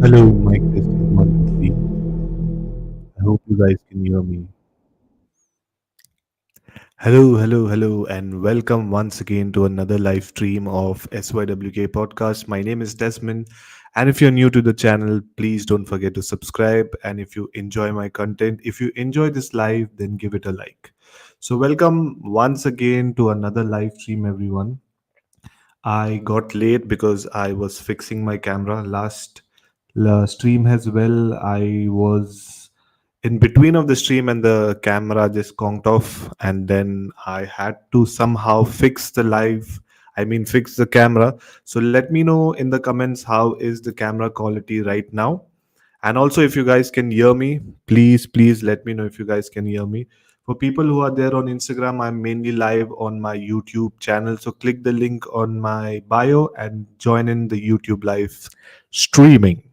Hello, mic testing 1 2 3. I hope you guys can hear me. Hello, and welcome once again to another live stream of SYWK podcast. My name is Desmond, and if you're new to the channel, please don't forget to subscribe. And if you enjoy my content, if you enjoy this live, then give it a like. So, welcome once again to another live stream, everyone. I got late because I was fixing my camera last stream as well. I was in between of the stream and the camera just conked off, and then I had to somehow fix the live. I mean, fix the camera. So let me know in the comments how is the camera quality right now, and also, if you guys can hear me, please let me know if you guys can hear me. For people who are there on Instagram, I'm mainly live on my YouTube channel. So click the link on my bio and join in the YouTube live streaming.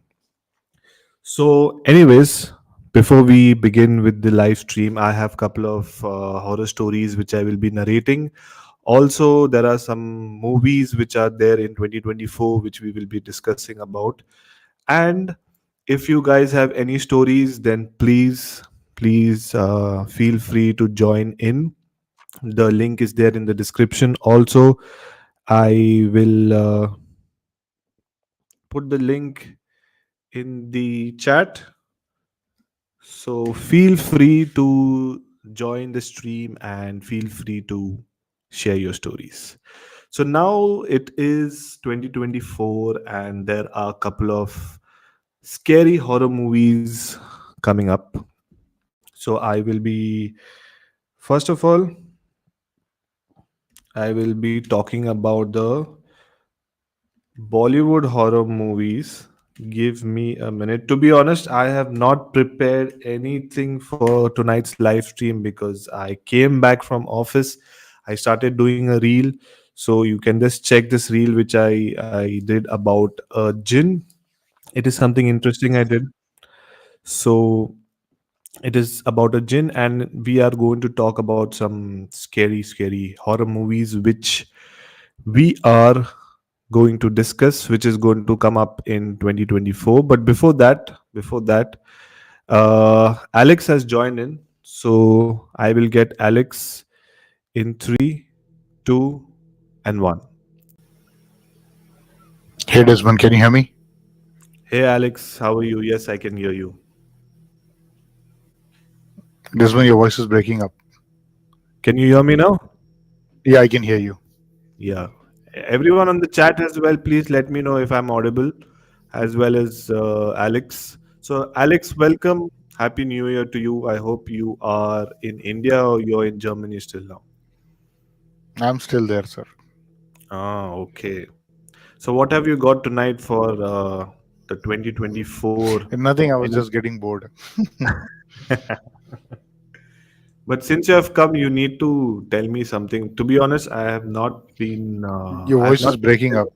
So, anyways, before we begin with the live stream, I have a couple of horror stories which I will be narrating. Also, there are some movies which are there in 2024 which we will be discussing about. And if you guys have any stories, then please feel free to join in. The link is there in the description. Also, I will put the link in the chat. So feel free to join the stream and feel free to share your stories. So now it is 2024 and there are a couple of scary horror movies coming up. So first of all, I will be talking about the Bollywood horror movies. Give me a minute. To be honest, I have not prepared anything for tonight's live stream because I came back from office. I started doing a reel. So you can just check this reel which I did about a jinn. It is something interesting I did. So it is about a jinn, and we are going to talk about some scary horror movies which we are going to discuss, which is going to come up in 2024. But before that, Alex has joined in, so I will get Alex in 3 2 and 1. Hey Desmond, can you hear me? Hey Alex, how are you? Yes, I can hear you. Desmond, your voice is breaking up. Can you hear me now? Yeah, I can hear you. Yeah. Everyone on the chat as well, please let me know if I'm audible, as well as Alex. So, Alex, welcome. Happy New Year to you. I hope you are in India or you're in Germany still now. I'm still there, sir. Ah, okay. So, what have you got tonight for the 2024? Nothing, I was Any- just getting bored. But since you have come, you need to tell me something. To be honest, Your I have voice is not. breaking up.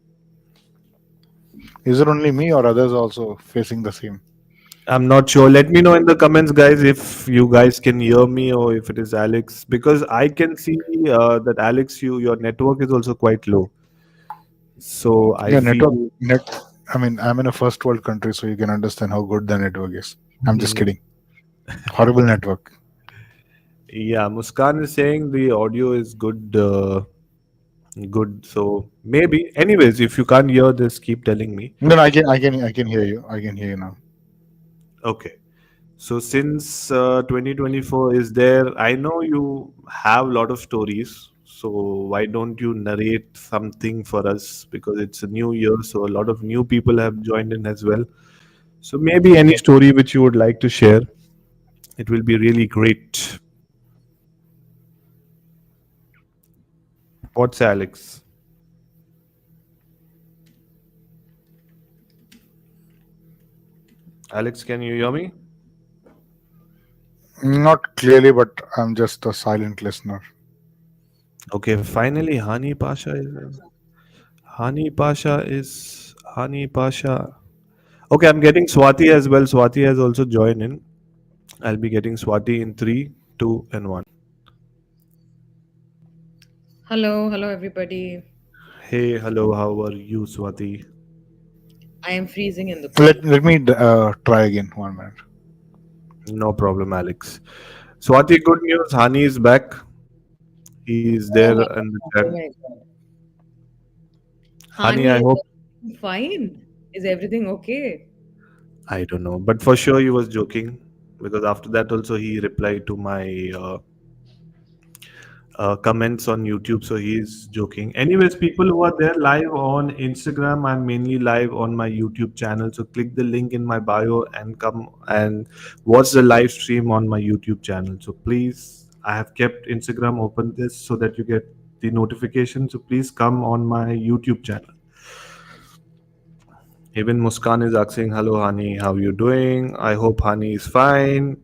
Is it only me or others also facing the same? I'm not sure. Let me know in the comments, guys, if you guys can hear me or if it is Alex, because I can see that Alex, your network is also quite low. So I Yeah, network. feel. Net. I mean, I'm in a first world country, so you can understand how good the network is. I'm just Mhm. kidding. Horrible network. Yeah, Muskan is saying the audio is good. Good. So maybe. Anyways, if you can't hear this, keep telling me. No, no, I can hear you. I can hear you now. Okay. So since 2024 is there, I know you have a lot of stories. So why don't you narrate something for us? Because it's a new year, so a lot of new people have joined in as well. So maybe any story which you would like to share, it will be really great. What's Alex? Alex, can you hear me? Not clearly, but I'm just a silent listener. Okay, finally, Hani Pasha. Okay, I'm getting Swati as well. Swati has also joined in. I'll be getting Swati in 3 2 and 1. Hello, everybody. Hey, hello, how are you, Swati? I am freezing in the Let cold. let me try again. 1 minute. No problem, Alex. Swati, good news. Hani is back. He's there Oh my in the god. chat. Oh my god. Hani, Hani, I is hope. everything fine? Is everything okay? I don't know, but for sure he was joking because after that also he replied to my comments on YouTube, so he's joking. Anyways, people who are there live on Instagram, I'm mainly live on my YouTube channel. So click the link in my bio and come and watch the live stream on my YouTube channel. So please, I have kept Instagram open this so that you get the notification. So please come on my YouTube channel. Even Muskan is asking, "Hello, Hani, how you doing? I hope Hani is fine."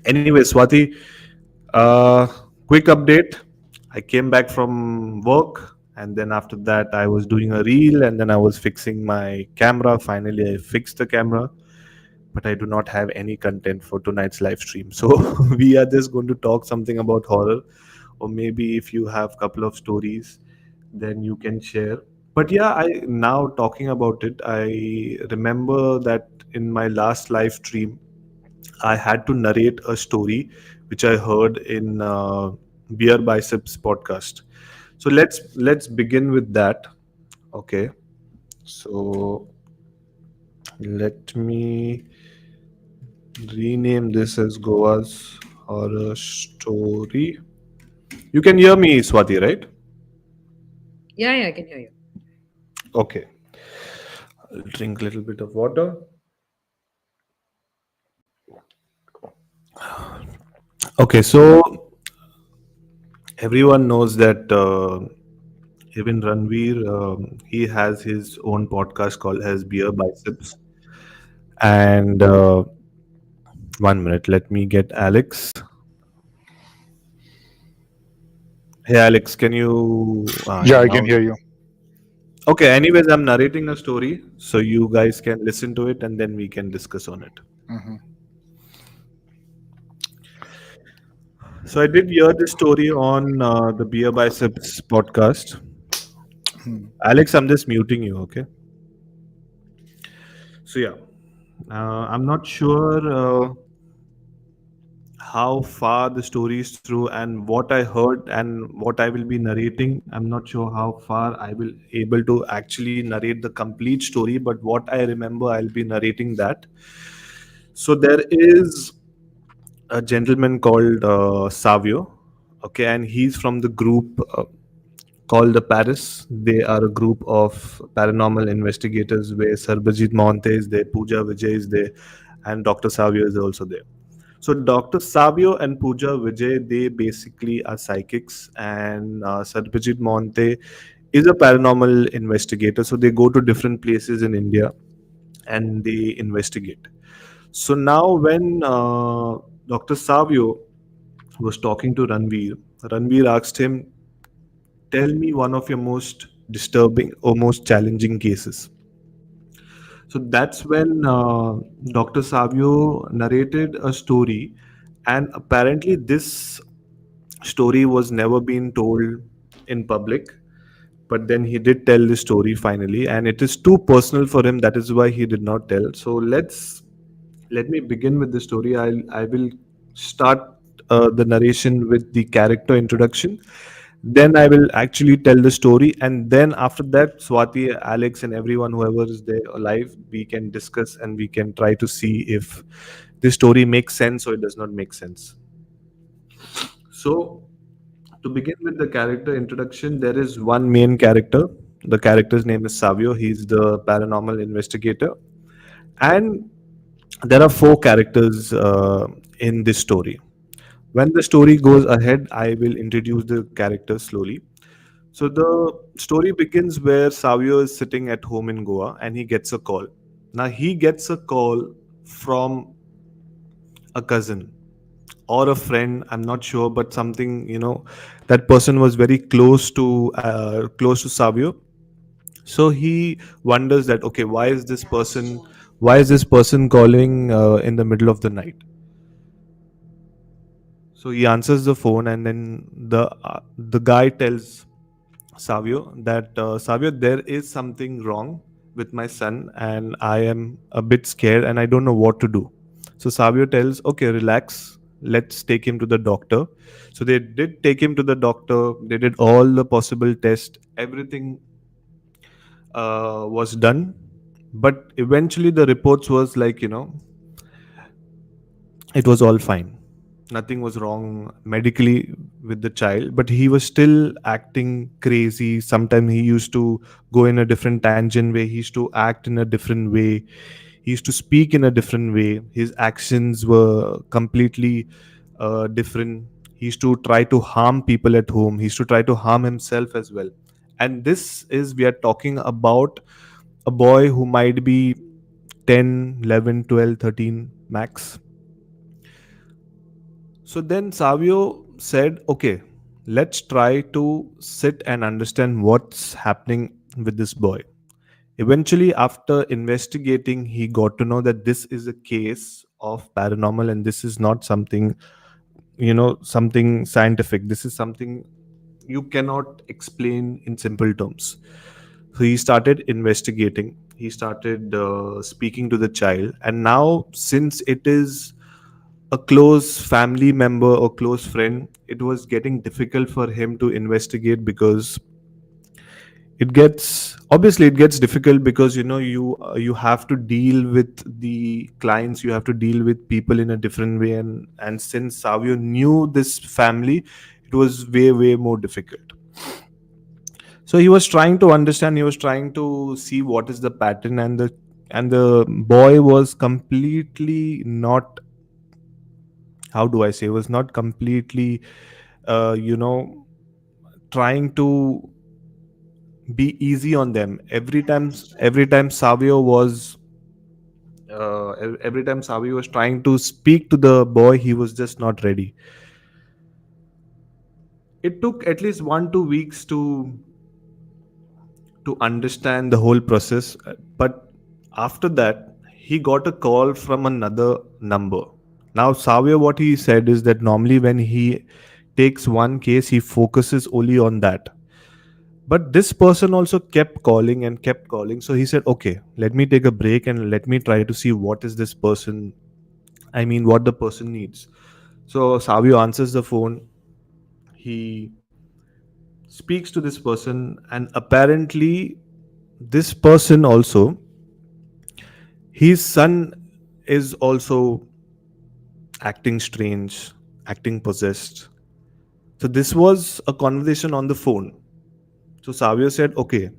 Anyway, Swati, Uh, quick update. I came back from work, and then after that, I was doing a reel, and then I was fixing my camera. Finally, I fixed the camera, but I do not have any content for tonight's live stream. So we are just going to talk something about horror, or maybe if you have a couple of stories, then you can share. But yeah, I now talking about it, I remember that in my last live stream, I had to narrate a story which I heard in Beer Biceps podcast. So let's begin with that. Okay. So let me rename this as Goa's horror story. You can hear me, Swati, right? Yeah, yeah, I can hear you. Okay. I'll drink a little bit of water. Okay, so everyone knows that even Ranveer, he has his own podcast called as Beer Biceps. And 1 minute, let me get Alex. Hey, Alex, can you? Yeah, Yeah, I can now. hear you. Okay, anyways, I'm narrating a story so you guys can listen to it and then we can discuss on it. Hmm. So, I did hear this story on the Beer Biceps podcast. Alex, I'm just muting you, okay? So, yeah, I'm not sure how far the story is through and what I heard and what I will be narrating. I'm not sure how far I will able to actually narrate the complete story, but what I remember, I'll be narrating that. So there is a gentleman called Savio, okay, and he's from the group called the Paris. They are a group of paranormal investigators where Sarbajit Monte is there, Pooja Vijay is there, and Dr. Savio is also there. So Dr. Savio and Pooja Vijay, they basically are psychics, and Sarbajit Monte is a paranormal investigator. So they go to different places in India and they investigate. So now when Dr. Savio was talking to Ranveer, Ranveer asked him, "Tell me one of your most disturbing or most challenging cases." So that's when Dr. Savio narrated a story, and apparently this story was never been told in public. But then he did tell the story finally, and it is too personal for him. That is why he did not tell. So let me begin with the story. I will start the narration with the character introduction. Then I will actually tell the story, and then after that, Swati, Alex, and everyone whoever is there alive, we can discuss and we can try to see if the story makes sense or it does not make sense. So to begin with the character introduction, there is one main character. The character's name is Savio. He's the paranormal investigator, and there are four characters in this story. When the story goes ahead, I will introduce the characters slowly. So the story begins where Savio is sitting at home in Goa and he gets a call. Now he gets a call from a cousin or a friend. I'm not sure, but something, that person was very close to Savio. So he wonders that, okay, why is this person calling in the middle of the night? So he answers the phone, and then the guy tells Savio that Savio, there is something wrong, with my son and I am a bit scared and I don't know what to do. So Savio tells, okay, relax, let's take him to the doctor. So they did take him to the doctor, they did all the possible tests, everything was done. But eventually the reports was like, it was all fine. Nothing was wrong medically with the child, but he was still acting crazy. Sometimes he used to go in a different tangent way. He used to act in a different way. He used to speak in a different way. His actions were completely different. He used to try to harm people at home. He used to try to harm himself as well. And this is, we are talking about a boy who might be 10, 11, 12, 13 max. So then Savio said, okay, let's try to sit and understand what's happening with this boy. Eventually, after investigating, he got to know that this is a case of paranormal and this is not something, something scientific. This is something you cannot explain in simple terms. So he started investigating. He started speaking to the child. And now, since it is a close family member or close friend, it was getting difficult for him to investigate because it gets difficult because you have to deal with the clients, you have to deal with people in a different way, and since Savio knew this family, it was way more difficult. So he was trying to understand, he was trying to see what is the pattern, and the boy was completely not, how do I say, was not completely uh, you know trying to be easy on them. Every time Savio was every time Savio was trying to speak to the boy, he was just not ready. It took at least 1 2 weeks to understand the whole process. But after that, he got a call from another number. Now, Savio, what he said is that normally when he takes one case, he focuses only on that. But this person also kept calling and kept calling. So he said, okay, let me take a break and let me try to see what is this person, I mean, what the person needs. So Savio answers the phone. He speaks to this person, and apparently, this person also, his son is also acting strange, acting possessed. So this was a conversation on the phone. So Savio said, okay,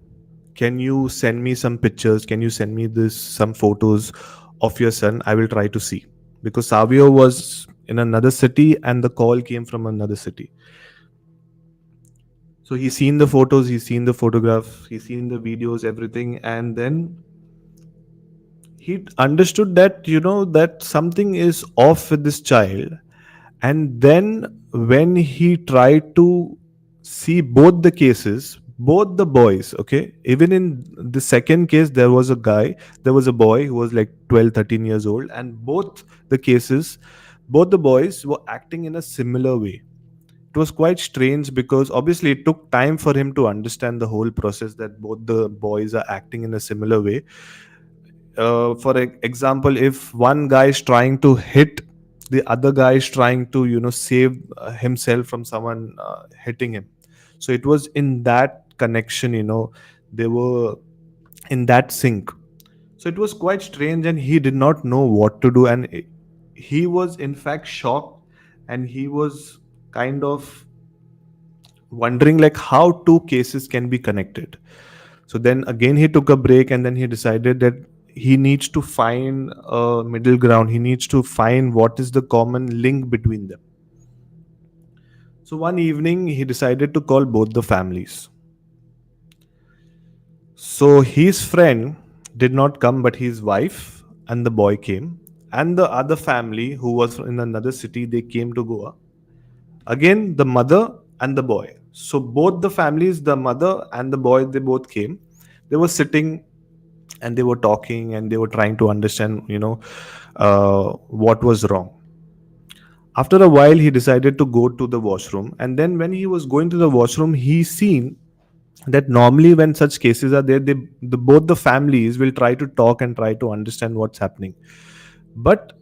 can you send me some pictures? Can you send me this some photos of your son? I will try to see. Because Savio was in another city and the call came from another city. So he's seen the photos, he's seen the photograph, he's seen the videos, everything, and then he understood that that something is off with this child. And then when he tried to see both the cases, both the boys, okay, even in the second case, there was a boy who was like 12, 13 years old, and both the cases, both the boys were acting in a similar way. It was quite strange because obviously it took time for him to understand the whole process that both the boys are acting in a similar way. For example, if one guy is trying to hit, the other guy is trying to save himself from someone hitting him. So it was in that connection, they were in that sync. So it was quite strange and he did not know what to do, and he was in fact shocked, and he was kind of wondering like how two cases can be connected. So then again he took a break, and then he decided that he needs to find a middle ground. He needs to find what is the common link between them. So one evening he decided to call both the families. So his friend did not come, but his wife and the boy came. And the other family who was in another city, they came to Goa. Again, the mother and the boy. So both the families, the mother and the boy, they both came. They were sitting and they were talking and they were trying to understand, what was wrong. After a while, he decided to go to the washroom. And then when he was going to the washroom, he seen that normally when such cases are there, both the families will try to talk and try to understand what's happening. But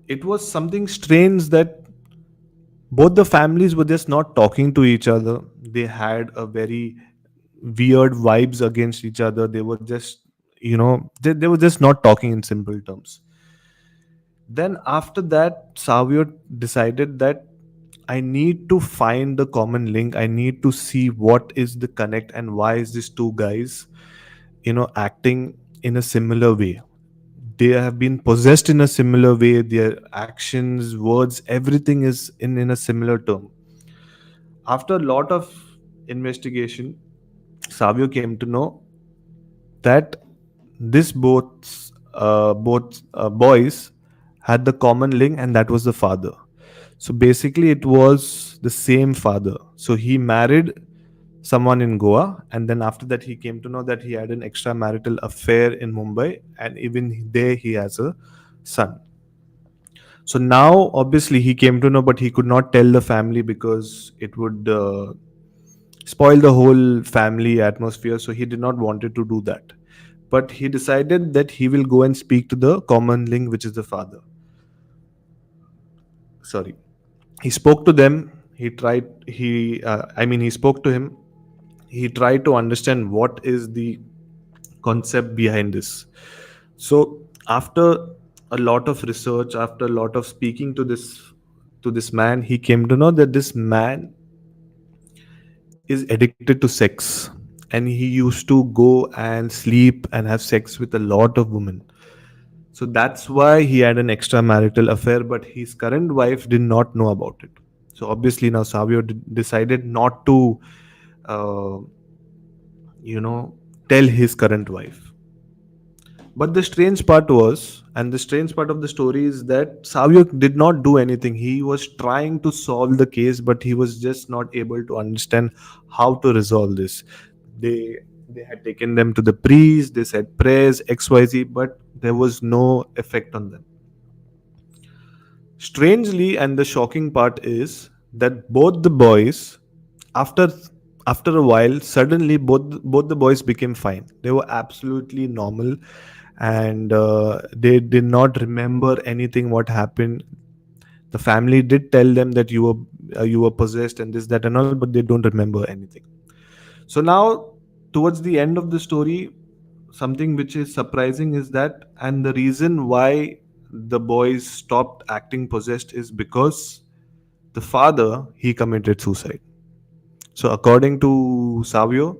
it was something strange that both the families were just not talking to each other. They had a very weird vibes against each other. They were just, they were just not talking in simple terms. Then after that, Savio decided that I need to find the common link. I need to see what is the connect and why is these two guys, acting in a similar way. They have been possessed in a similar way. Their actions, words, everything is in a similar term. After a lot of investigation, Savio came to know that this both boys had the common link, and that was the father. So basically, it was the same father. So he married someone in Goa, and then after that, he came to know that he had an extramarital affair in Mumbai, and even there, he has a son. So now, obviously, he came to know, but he could not tell the family because it would spoil the whole family atmosphere. So he did not wanted to do that. But he decided that he will go and speak to the common link, which is the father. Sorry, he spoke to them. He tried. He spoke to him. He tried to understand what is the concept behind this. So after a lot of research, after a lot of speaking to this man, he came to know that this man is addicted to sex, and he used to go and sleep and have sex with a lot of women. So that's why he had an extramarital affair, but his current wife did not know about it. So obviously now Savio decided not to, uh, you know, tell his current wife. But the strange part was, and the strange part of the story is that Savio did not do anything. He was trying to solve the case, but he was just not able to understand how to resolve this. They had taken them to the priest, they said prayers, XYZ, but there was no effect on them. Strangely, and the shocking part is that both the boys, after after a while, suddenly both the boys became fine. They were absolutely normal, and they did not remember anything what happened. The family did tell them that you were possessed and this, that, and all, but they don't remember anything. So now, towards the end of the story, something which is surprising is that, and the reason why the boys stopped acting possessed is because the father, he committed suicide. So according to Savio,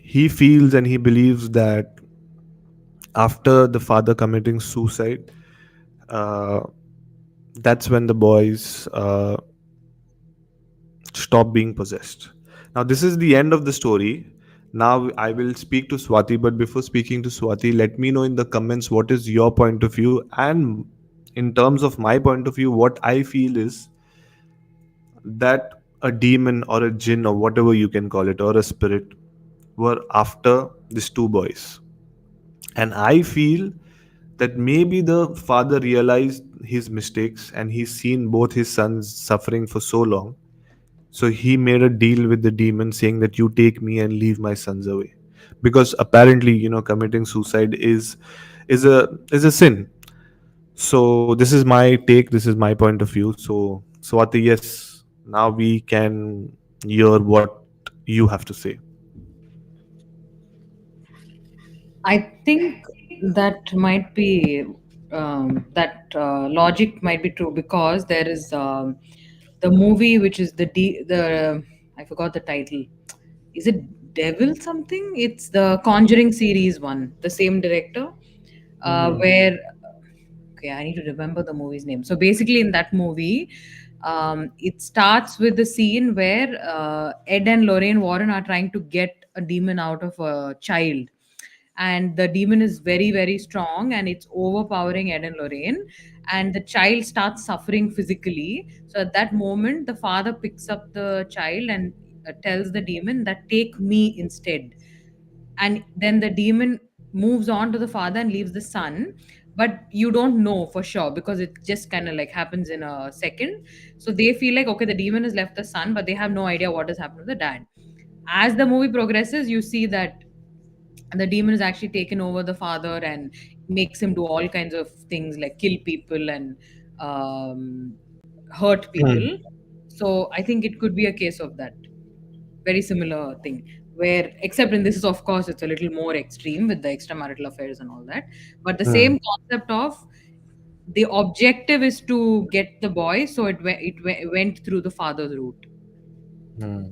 he feels and he believes that after the father committing suicide, uh, that's when the boys stop being possessed. Now, this is the end of the story. Now, I will speak to Swati, but before speaking to Swati, let me know in the comments what is your point of view. And in terms of my point of view, what I feel is that a demon or a jinn or whatever you can call it, or a spirit, were after these two boys. And I feel that maybe the father realized his mistakes and he's seen both his sons suffering for so long. So he made a deal with the demon saying that you take me and leave my sons away. Because apparently, committing suicide is a sin. So this is my take, this is my point of view. So Swati, yes, now we can hear what you have to say. I think that might be that logic might be true because there is the movie which is the I forgot the title. Is it Devil something? It's the Conjuring series one, the same director, Mm-hmm. where okay, I need to remember the movie's name. So basically, in that movie, it starts with the scene where Ed and Lorraine Warren are trying to get a demon out of a child, and the demon is very very strong and it's overpowering Ed and Lorraine, and the child starts suffering physically. So at that moment, the father picks up the child and tells the demon that take me instead, and then the demon moves on to the father and leaves the son. but you don't know for sure because it just kind of like happens in a second. So they feel like, okay, the demon has left the son, but they have no idea what has happened to the dad. As the movie progresses, you see that the demon has actually taken over the father and makes him do all kinds of things like kill people and um, hurt Hmm. people. So I think it could be a case of that very similar thing, where except in this is of course it's a little more extreme with the extramarital affairs and all that, but the Hmm. same concept of the objective is to get the boy, so it went through the father's route. Hmm.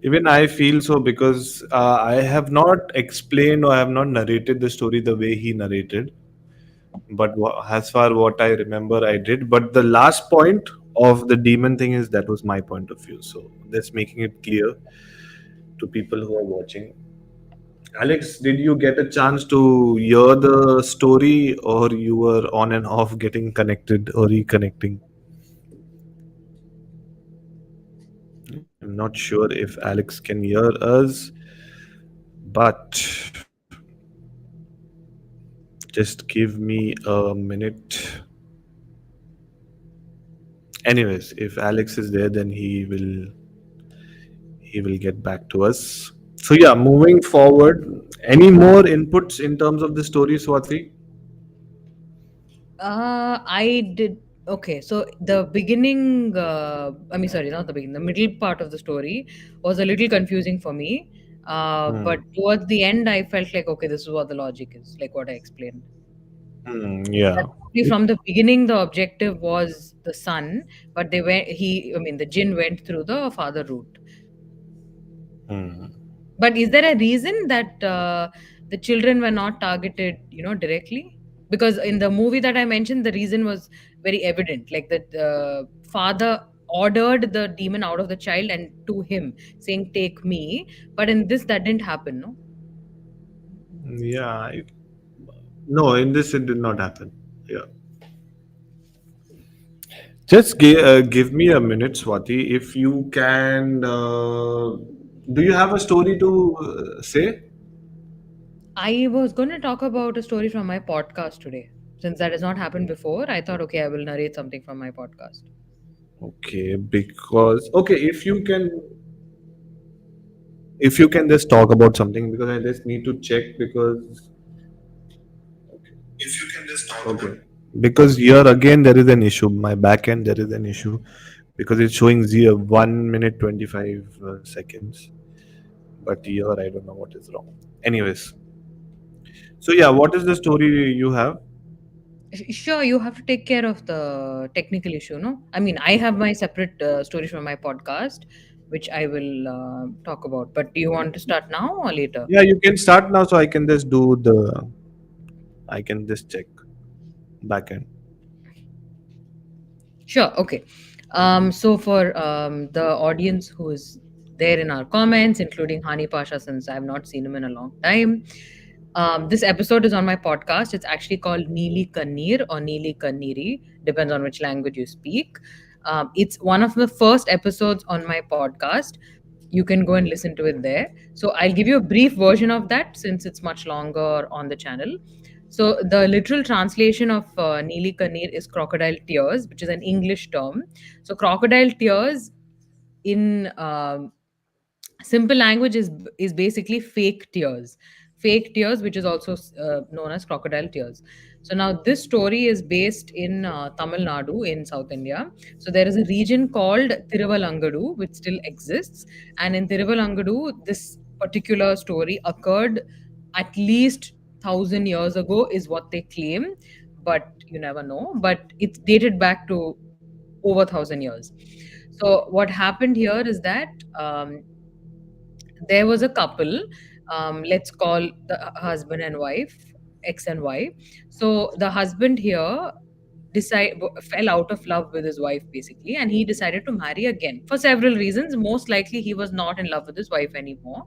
Even I feel so because I have not explained or I have not narrated the story the way he narrated. But as far what I remember, I did. But the last point of the demon thing is that was my point of view. So that's making it clear to people who are watching. Alex, did you get a chance to hear the story, or you were on and off getting connected or reconnecting? I'm not sure if Alex can hear us, but just give me a minute. Anyways, if Alex is there, then he will get back to us. So yeah, moving forward, any more inputs in terms of the story, Swati? I did. Okay, so the beginning, I mean, sorry, not the beginning, the middle part of the story was a little confusing for me. But Hmm. towards the end, I felt like, okay, this is what the logic is, like what I explained. Hmm, yeah. That probably from the beginning, the objective was the son, but I mean, the jinn went through the father route. Hmm. But is there a reason that the children were not targeted, directly? Because in the movie that I mentioned, the reason was very evident. Like the father ordered the demon out of the child and to him, saying, "Take me." But in this, that didn't happen, no? Yeah. No, in this it did not happen. Yeah. Just give me a minute, Swati. If you can, do you have a story to say? I was going to talk about a story from my podcast today. Since that has not happened before, I thought, okay, I will narrate something from my podcast. Okay, because okay, if you can just talk about something because I just need to check because if you can just talk about okay, because here again there is an issue. My back end there is an issue because it's showing 1 minute 25 seconds, but here I don't know what is wrong. Anyways, so yeah, what is the story you have? Sure, you have to take care of the technical issue, no? I mean, I have my separate stories from my podcast, which I will talk about. But do you want to start now or later? Yeah, you can start now, so I can just check back end. Sure. Okay. So for the audience who is there in our comments, including Hani Pasha, since I have not seen him in a long time, this episode is on my podcast. It's actually called Neeli Kannir or Neeli Kanniri, depends on which language you speak. It's one of the first episodes on my podcast. You can go and listen to it there. So I'll give you a brief version of that since it's much longer on the channel. So the literal translation of Neeli Kanir is crocodile tears, which is an English term. So crocodile tears in simple language is basically fake tears. Fake tears, which is also known as crocodile tears. So now this story is based in Tamil Nadu in South India. So there is a region called Tiruvalangadu which still exists, and in Tiruvalangadu this particular story occurred at least 1,000 years ago is what they claim, but you never know. But it's dated back to over 1,000 years. So what happened here is that there was a couple, let's call the husband and wife, X and Y. So the husband here fell out of love with his wife basically, and he decided to marry again for several reasons. Most likely he was not in love with his wife anymore,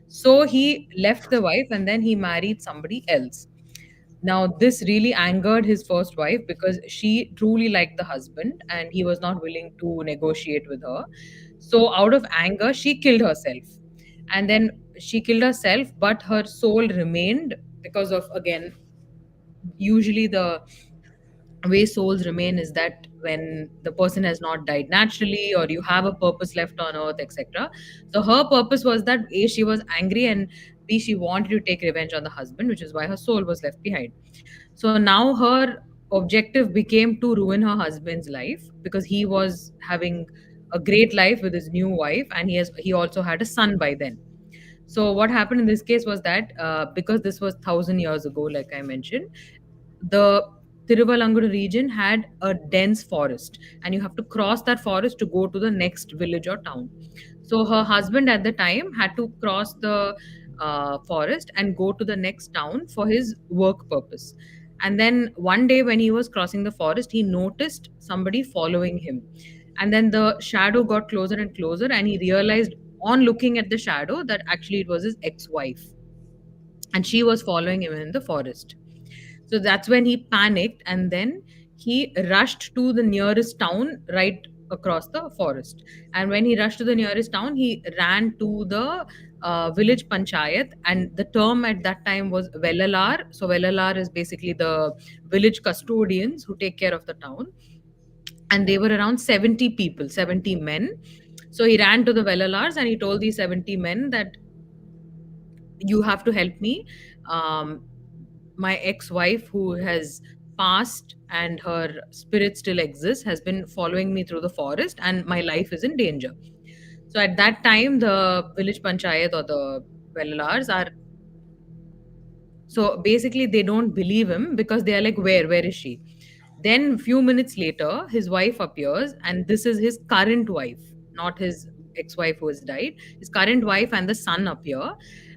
so he left the wife and then he married somebody else. Now, this really angered his first wife because she truly liked the husband and he was not willing to negotiate with her. So, out of anger, she killed herself. And then she killed herself, but her soul remained because of, again, usually the way souls remain is that when the person has not died naturally or you have a purpose left on earth, etc. So her purpose was that A, she was angry, and B, she wanted to take revenge on the husband, which is why her soul was left behind. So now her objective became to ruin her husband's life because he was having a great life with his new wife, and he also had a son by then. So what happened in this case was that because this was 1,000 years ago, like I mentioned, the Tiruvalanguru region had a dense forest, and you have to cross that forest to go to the next village or town. So her husband at the time had to cross the forest and go to the next town for his work purpose. And then one day when he was crossing the forest, he noticed somebody following him. And then the shadow got closer and closer, and he realized on looking at the shadow that actually it was his ex wife, and she was following him in the forest. So that's when he panicked, and then he rushed to the nearest town right across the forest. And when he rushed to the nearest town, he ran to the village panchayat, and the term at that time was Vellalar. So Vellalar is basically the village custodians who take care of the town, and they were around 70 people, 70 men. So he ran to the Vellalars and he told these 70 men that you have to help me. Um, my ex-wife, who has passed and her spirit still exists, has been following me through the forest, and my life is in danger. So at that time, the village panchayat or the Vellalars are, so basically they don't believe him because they are like, where is she? Then few minutes later, his wife appears, and this is his current wife, not his ex-wife who has died. His current wife and the son appear,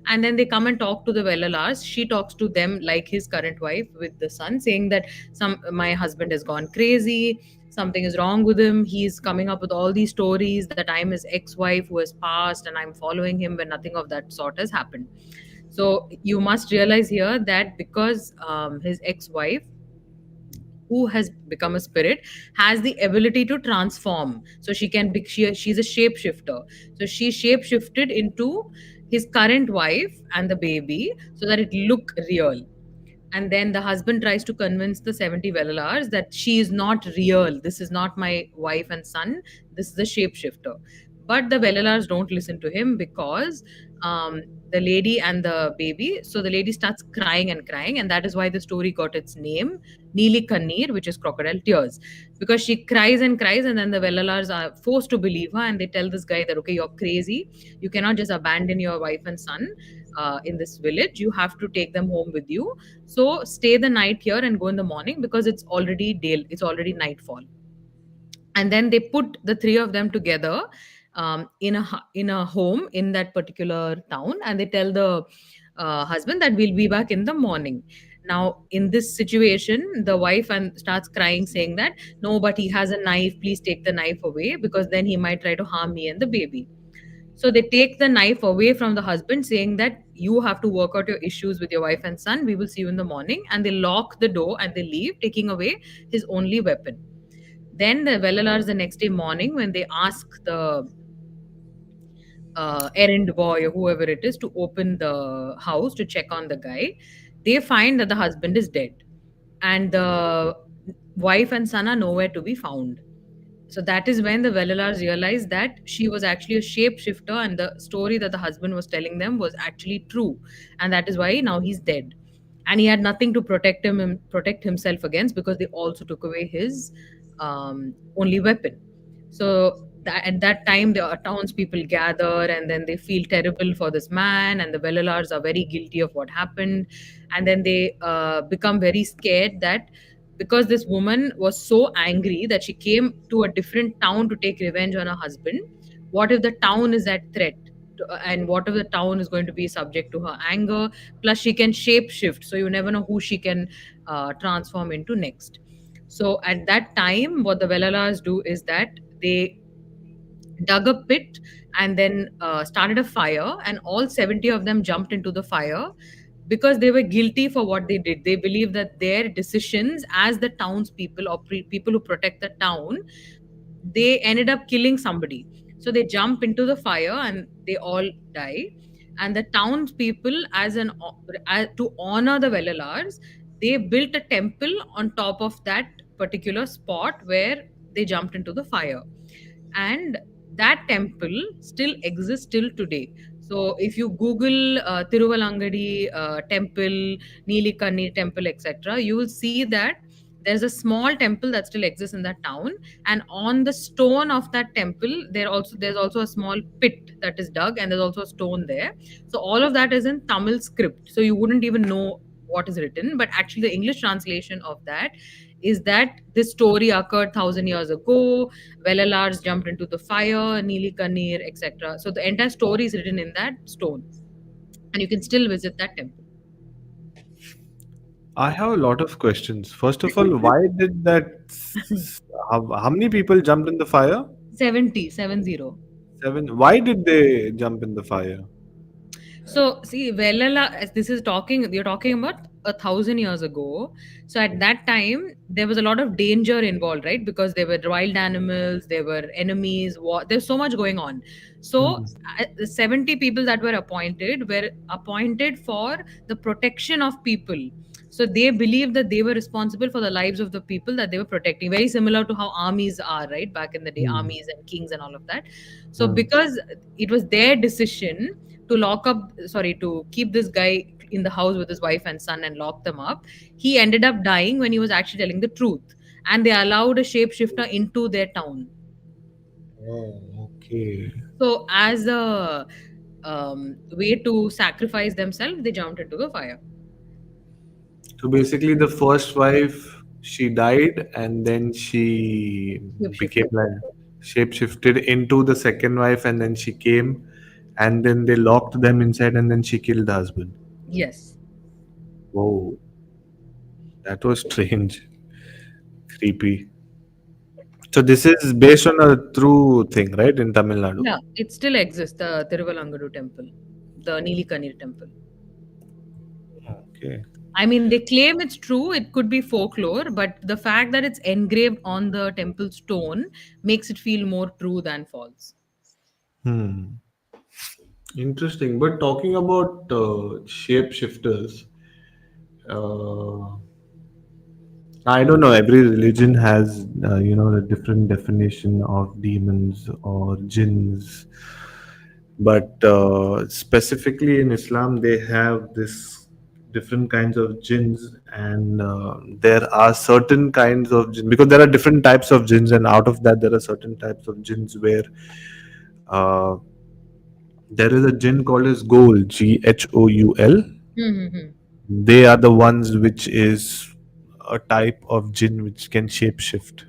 and then they come and talk to the Vellalas. She talks to them like his current wife with the son, saying that some my husband has gone crazy, something is wrong with him. He's coming up with all these stories that I'm his ex-wife who has passed and I'm following him when nothing of that sort has happened. So you must realize here that because his ex-wife, who has become a spirit, has the ability to transform, so she can be she's a shapeshifter. So she shapeshifted into his current wife and the baby so that it look real. And then the husband tries to convince the 70 Velalars that she is not real. This is not my wife and son. This is a shapeshifter. But the Velalars don't listen to him because the lady and the baby. So the lady starts crying and crying, and that is why the story got its name, Neeli Kannir, which is crocodile tears, because she cries and cries, and then the Velalars are forced to believe her, and they tell this guy that okay, you're crazy. You cannot just abandon your wife and son in this village. You have to take them home with you. So stay the night here and go in the morning because it's already day, it's already nightfall. And then they put the three of them together in a home in that particular town, and they tell the husband that we'll be back in the morning. Now in this situation, the wife and starts crying, saying that no, but he has a knife, please take the knife away because then he might try to harm me and the baby. So they take the knife away from the husband, saying that you have to work out your issues with your wife and son. We will see you in the morning. And they lock the door and they leave, taking away his only weapon. Then the Velalars the next day morning, when they ask the errand boy or whoever it is to open the house to check on the guy, they find that the husband is dead. And the wife and son are nowhere to be found. So that is when the Velalars realized that she was actually a shapeshifter, and the story that the husband was telling them was actually true. And that is why now he's dead. And he had nothing to protect himself against because they also took away his only weapon. So at that time, the townspeople gather and then they feel terrible for this man, and the Velalars are very guilty of what happened. And then they become very scared that because this woman was so angry that she came to a different town to take revenge on her husband, what if the town is at threat? And what if the town is going to be subject to her anger? Plus, she can shape shift, so you never know who she can transform into next. So, at that time, what the Velalars do is that they dug a pit and then started a fire, and all 70 of them jumped into the fire because they were guilty for what they did. They believe that their decisions as the townspeople or people who protect the town, they ended up killing somebody. So they jump into the fire and they all die. And the townspeople, to honor the Velalars, they built a temple on top of that particular spot where they jumped into the fire. And that temple still exists till today. So if you Google Tiruvalangadi temple, Neelikanni temple, etc., you will see that there's a small temple that still exists in that town, and on the stone of that temple, there's also a small pit that is dug, and there's also a stone there. So all of that is in Tamil script. So you wouldn't even know what is written, but actually the English translation of that is that this story occurred 1,000 years ago. Vellalars jumped into the fire, Neeli Kannir, etc. So the entire story is written in that stone, and you can still visit that temple. I have a lot of questions. First of all, why did that? How many people jumped in the fire? 70, 70. Seven. Why did they jump in the fire? So see, Velala, as this is talking, you're talking about 1,000 years ago. So at that time, there was a lot of danger involved, right? Because there were wild animals, there were enemies, war. There's so much going on. So Hmm. the 70 people that were appointed for the protection of people. So they believed that they were responsible for the lives of the people that they were protecting. Very similar to how armies are, right? Back in the day, Hmm. armies and kings and all of that. So Hmm. because it was their decision to to keep this guy in the house with his wife and son and lock them up, he ended up dying when he was actually telling the truth. And they allowed a shapeshifter into their town. Oh, okay. So, as a way to sacrifice themselves, they jumped into the fire. So basically, the first wife she died, and then she became Shapeshifter. like shape-shifted into the second wife, and then she came, and then they locked them inside, and then she killed the husband. Yes. Whoa, that was strange, creepy. So this is based on a true thing, right? In Tamil Nadu. Yeah, it still exists, the Tiruvalangadu temple, the Neelikanir temple. Okay. I mean, they claim it's true, it could be folklore, but the fact that it's engraved on the temple stone makes it feel more true than false. Hmm. Interesting. But talking about shapeshifters, uh, I don't know. Every religion has, a different definition of demons or jinns. But specifically in Islam, they have this different kinds of jinns, and there are certain kinds of jinn because there are different types of jinns, and out of that, there are certain types of jinns where uh, there is a jinn called as Ghoul, Ghoul. Mm-hmm. They are the ones which is a type of jinn which can shapeshift,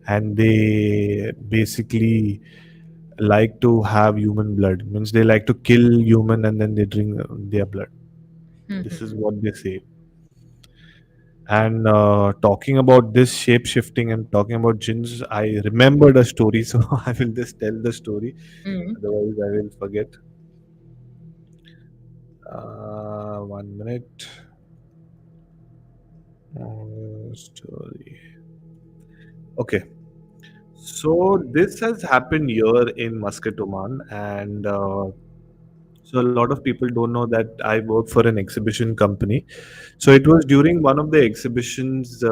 and they basically like to have human blood. Means they like to kill human and then they drink their blood. This is Mm-hmm. what they say. And talking about this shape shifting and talking about jinns, I remembered a story, so I will just tell the story. Mm-hmm. Otherwise, I will forget. 1 minute. Story. Okay. So this has happened here in Muscat, Oman, and so a lot of people don't know that I work for an exhibition company. So it was during one of the exhibitions.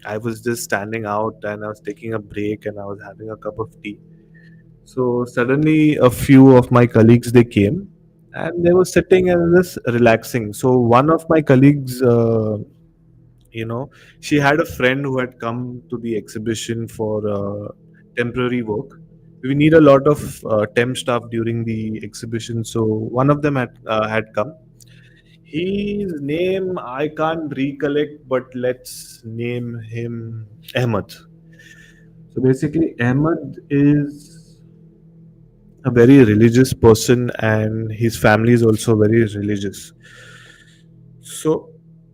I was just standing out and I was taking a break and I was having a cup of tea. So suddenly, a few of my colleagues they came and they were sitting and just relaxing. So one of my colleagues, you know she had a friend who had come to the exhibition for temporary work. We need a lot of temp staff during the exhibition, so one of them had come. His name I can't recollect, but let's name him Ahmed. So basically Ahmed is a very religious person and his family is also very religious. So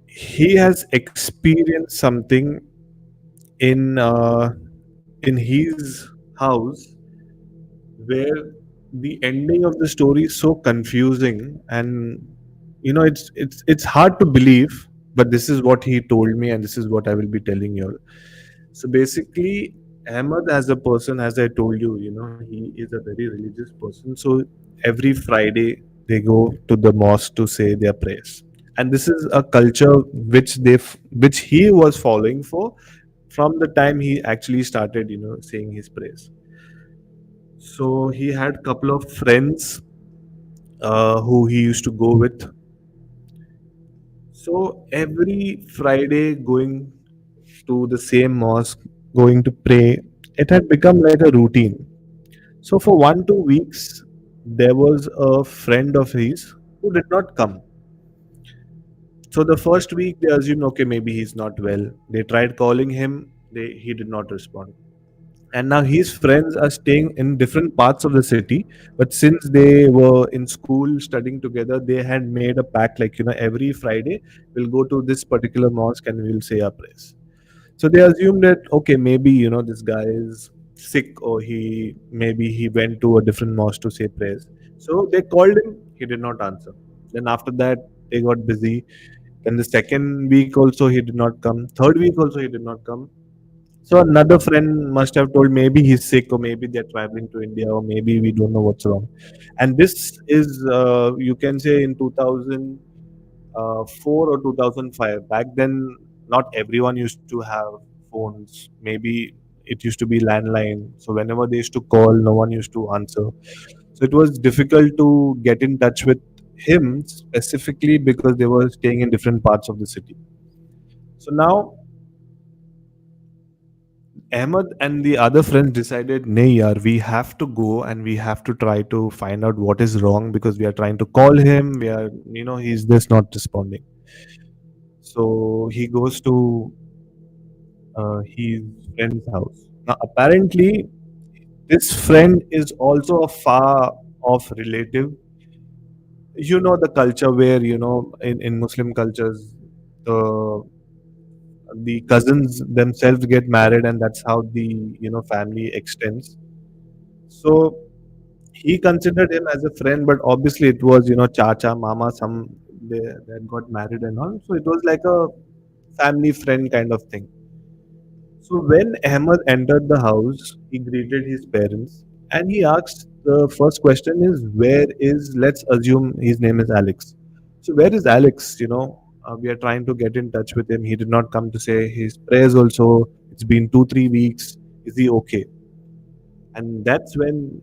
he has experienced something in his house where the ending of the story is so confusing, and it's hard to believe, but this is what he told me and this is what I will be telling you. So basically Ahmad as a person, as I told you, he is a very religious person. So every Friday they go to the mosque to say their prayers. and this is a culture which he was following for from the time he actually started, saying his prayers. So he had a couple of friends who he used to go with. So every Friday, going to the same mosque, going to pray, it had become like a routine. So for 1 2 weeks, there was a friend of his who did not come. So the first week they assumed, okay, maybe he's not well. They tried calling him, he did not respond. And now his friends are staying in different parts of the city, but since they were in school studying together, they had made a pact like, every Friday we'll go to this particular mosque and we'll say our prayers. So they assumed that, okay, maybe, this guy is sick, or he went to a different mosque to say prayers. So they called him, he did not answer. Then after that, they got busy. Then the second week also he did not come. Third week also he did not come. So another friend must have told maybe he's sick, or maybe they're traveling to India, or maybe we don't know what's wrong. And this is, you can say, in 2004 or 2005. Back then, not everyone used to have phones. Maybe it used to be landline. So whenever they used to call, no one used to answer. So it was difficult to get in touch with him specifically because they were staying in different parts of the city. So now Ahmed and the other friends decided, nay, yaar, we have to go and we have to try to find out what is wrong, because we are trying to call him. He's just not responding. So he goes to his friend's house. Now, apparently, this friend is also a far off relative. The culture where, in Muslim cultures, the the cousins themselves get married, and that's how the family extends. So he considered him as a friend, but obviously it was, chacha, mama, they had got married and all. So it was like a family friend kind of thing. So when Ahmed entered the house, he greeted his parents and he asked, the first question is, where is, let's assume his name is Alex. So where is Alex? We are trying to get in touch with him. He did not come to say his prayers also. It's been 2 3 weeks. Is he okay? And that's when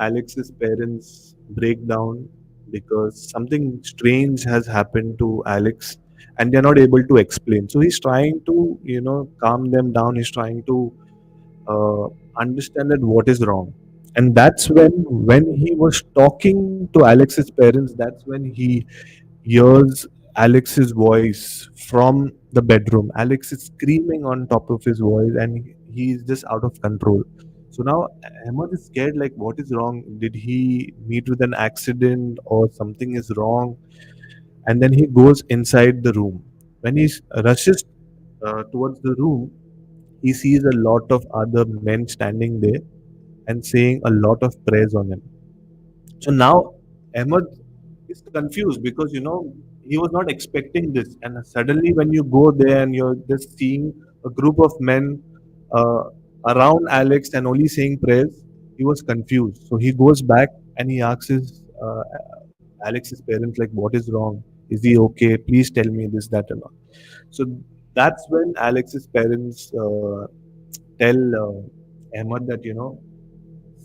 Alex's parents break down, because something strange has happened to Alex and they're not able to explain. So he's trying to, calm them down. He's trying to uh, understand that what is wrong. And that's when he was talking to Alex's parents, that's when he hears Alex's voice from the bedroom. Alex is screaming on top of his voice and he is just out of control. So now Ahmed is scared, like, what is wrong? Did he meet with an accident or something is wrong? And then he goes inside the room. When he rushes towards the room, he sees a lot of other men standing there and saying a lot of prayers on him. So now Ahmed is confused because he was not expecting this, and suddenly when you go there and you're just seeing a group of men uh, around Alex and only saying prayers, he was confused. So he goes back and he asks Alex's parents, like, what is wrong? Is he okay? Please tell me this, that, and all. So that's when Alex's parents tell Ahmed that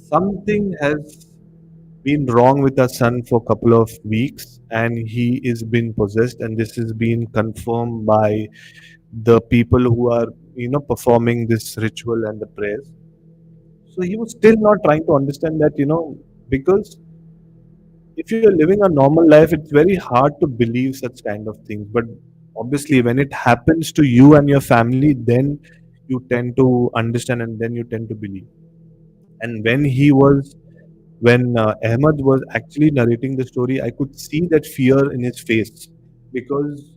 something has been wrong with our son for a couple of weeks and he is being possessed, and this is being confirmed by the people who are performing this ritual and the prayers. So he was still not trying to understand that, because if you're living a normal life, it's very hard to believe such kind of things. But obviously when it happens to you and your family, then you tend to understand and then you tend to believe. And when Ahmed was actually narrating the story, I could see that fear in his face, because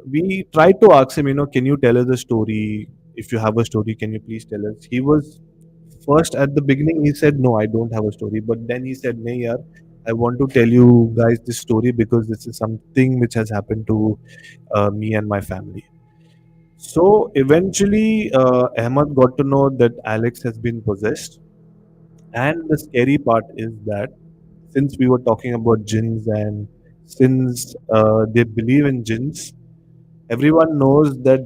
we tried to ask him, can you tell us a story? If you have a story, can you please tell us? He was first at the beginning, he said, no, I don't have a story. But then he said, nee, yaar, I want to tell you guys this story because this is something which has happened to me and my family. So eventually, Ahmed got to know that Alex has been possessed. And the scary part is that since we were talking about jinns and since they believe in jinns, everyone knows that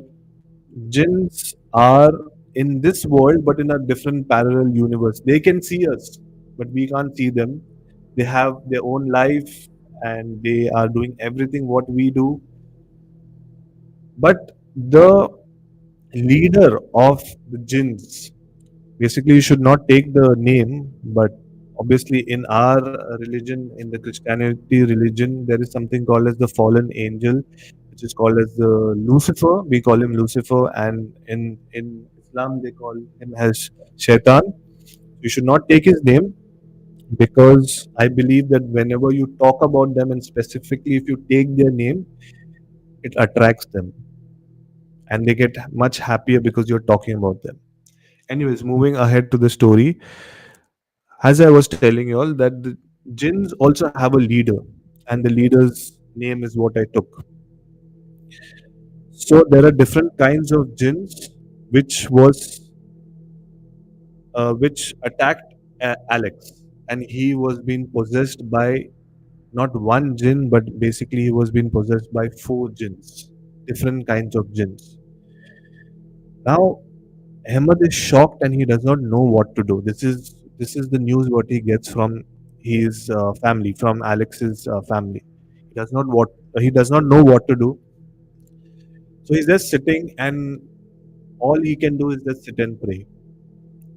jinns are in this world, but in a different parallel universe. They can see us, but we can't see them. They have their own life and they are doing everything what we do. But the leader of the jinns, basically, you should not take the name, but obviously, in our religion, in the Christianity religion, there is something called as the fallen angel, which is called as the Lucifer. We call him Lucifer, and in Islam, they call him as Shaitan. You should not take his name because I believe that whenever you talk about them, and specifically if you take their name, it attracts them and they get much happier because you're talking about them. Anyways, moving ahead to the story, as I was telling you all, that the jinns also have a leader, and the leader's name is what I took. So there are different kinds of jinns, which attacked Alex, and he was being possessed by not one jinn, but basically he was being possessed by four jinns, different kinds of jinns. Now Ahmed is shocked and he does not know what to do. This is the news what he gets from his family, from Alex's family. He does not know what to do. So he's just sitting, and all he can do is just sit and pray.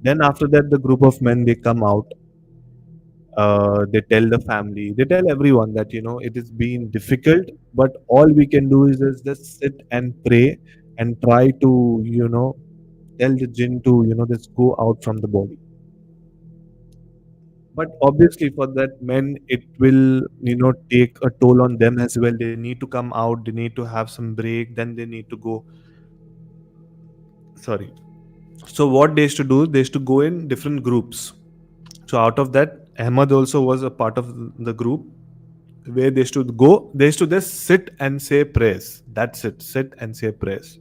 Then after that, the group of men they come out. They tell the family, they tell everyone that it is being difficult, but all we can do is just sit and pray and try to tell the jinn to just go out from the body. But obviously, for that men, it will take a toll on them as well. They need to come out. They need to have some break. Then they need to go. Sorry. So what they used to do? They used to go in different groups. So out of that, Ahmad also was a part of the group where they used to go. They used to just sit and say prayers. That's it. Sit and say prayers.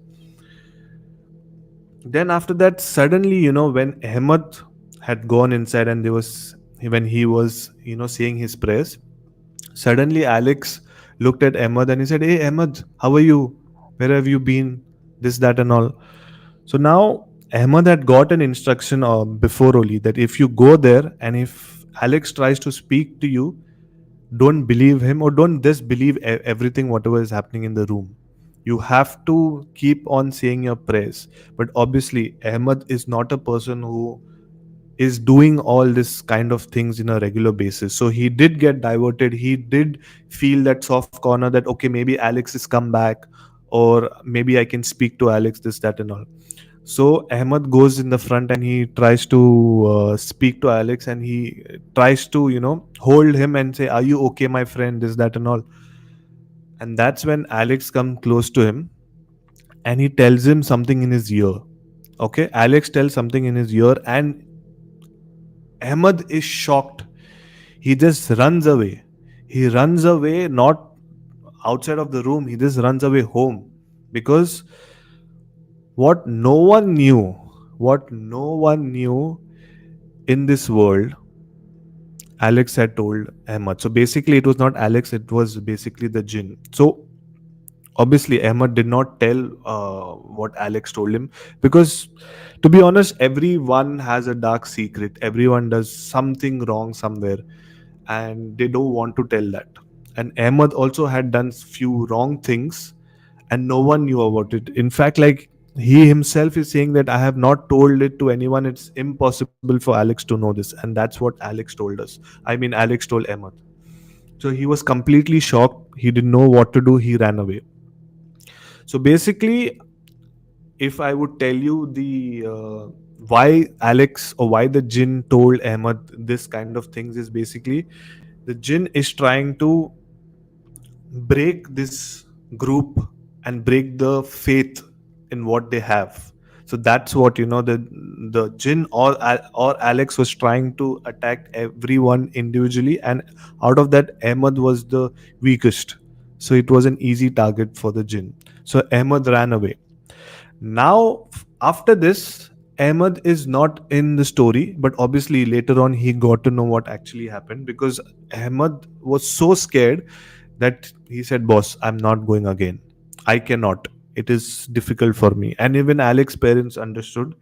Then after that, suddenly, when Ahmad had gone inside and there was when he was saying his prayers, suddenly Alex looked at Ahmad and he said, "Hey Ahmad, how are you? Where have you been? This, that, and all." So now Ahmad had got an instruction before only that if you go there and if Alex tries to speak to you, don't believe him or don't just believe everything whatever is happening in the room. You have to keep on saying your prayers. But obviously, Ahmad is not a person who is doing all this kind of things in a regular basis. So he did get diverted. He did feel that soft corner that okay, maybe Alex has come back, or maybe I can speak to Alex, this, that, and all. So Ahmad goes in the front and he tries to speak to Alex, and he tries to hold him and say, "Are you okay, my friend?" This, that, and all. And that's when Alex comes close to him and he tells him something in his ear. Okay, Alex tells something in his ear, and Ahmad is shocked. He just runs away. He runs away, not outside of the room, he just runs away home. Because what no one knew, what no one knew in this world, Alex had told Ahmad. So basically, it was not Alex, it was basically the jinn. So obviously, Ahmad did not tell what Alex told him because, to be honest, everyone has a dark secret. Everyone does something wrong somewhere and they don't want to tell that. And Ahmad also had done few wrong things and no one knew about it. In fact, like he himself is saying that I have not told it to anyone. It's impossible for Alex to know this. And that's what Alex told us. I mean, Alex told Ahmad. So he was completely shocked. He didn't know what to do. He ran away. So basically, if I would tell you the why Alex or why the jinn told Ahmad this kind of things is basically the jinn is trying to break this group and break the faith in what they have. So that's what the jinn or Alex was trying to attack everyone individually, and out of that Ahmad was the weakest. So it was an easy target for the jinn. So Ahmad ran away. Now, after this, Ahmad is not in the story, but obviously later on he got to know what actually happened because Ahmad was so scared that he said, "Boss, I'm not going again. I cannot. It is difficult for me." And even Alex's parents understood.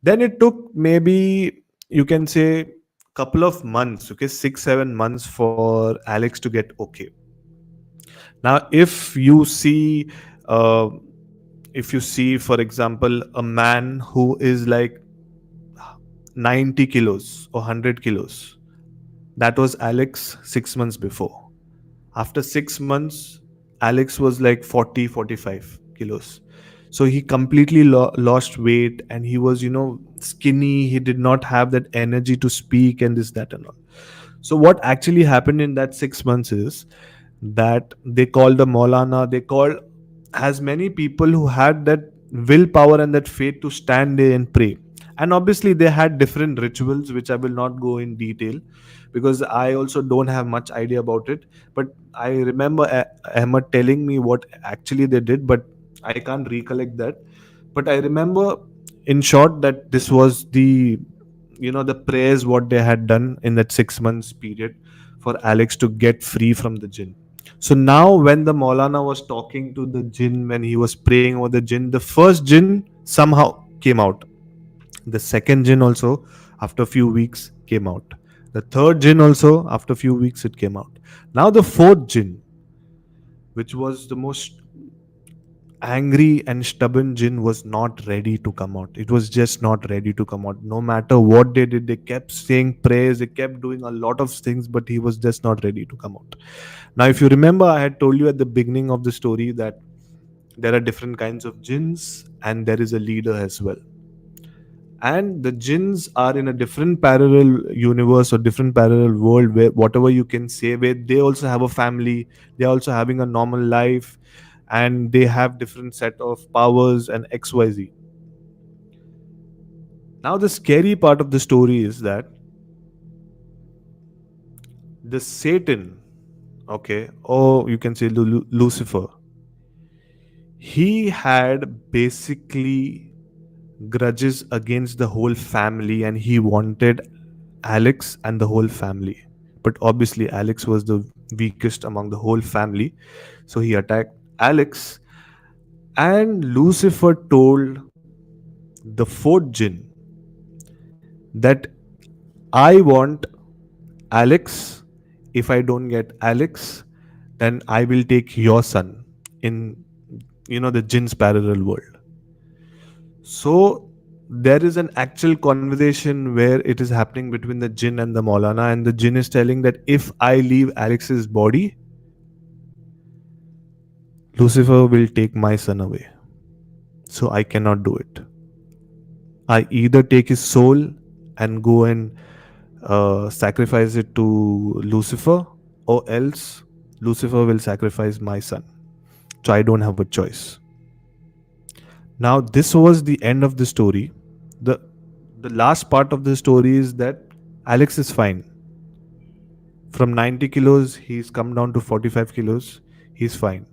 Then it took maybe, you can say, couple of months, okay, 6 7 months for Alex to get okay. Now, uh, if you see, for example, a man who is like 90 kilos or 100 kilos, that was Alex 6 months before. After 6 months, Alex was like 40, 45 kilos. So he completely lost weight, and he was, skinny. He did not have that energy to speak and this, that, and all. So what actually happened in that 6 months is that they called the Maulana, they called as many people who had that willpower and that faith to stand there and pray. And obviously they had different rituals, which I will not go in detail because I also don't have much idea about it. But I remember Ahmad telling me what actually they did, but I can't recollect that. But I remember in short that this was the prayers what they had done in that 6 months period for Alex to get free from the jinn. So now when the Maulana was talking to the jinn, when he was praying over the jinn, the first jinn somehow came out. The second jinn also, after a few weeks, came out. The third jinn also, after a few weeks, it came out. Now the fourth jinn, which was the most angry and stubborn jinn, was not ready to come out. It was just not ready to come out. No matter what they did, they kept saying prayers, they kept doing a lot of things, but he was just not ready to come out. Now, if you remember, I had told you at the beginning of the story that there are different kinds of jinns and there is a leader as well. And the jinns are in a different parallel universe or different parallel world, where whatever you can say, where they also have a family, they're also having a normal life, and they have different set of powers and XYZ. Now the scary part of the story is that the Satan, okay, or you can say Lucifer, he had basically grudges against the whole family, and he wanted Alex and the whole family. But obviously Alex was the weakest among the whole family, so he attacked Alex. And Lucifer told the fourth jinn that I want Alex. If I don't get Alex, then I will take your son in the jinn's parallel world. So there is an actual conversation where it is happening between the jinn and the Maulana, and the jinn is telling that if I leave Alex's body, Lucifer will take my son away. So I cannot do it. I either take his soul and go and sacrifice it to Lucifer, or else Lucifer will sacrifice my son. So I don't have a choice. Now, this was the end of the story. The the last part of the story is that Alex is fine. From 90 kilos, he's come down to 45 kilos. He's fine.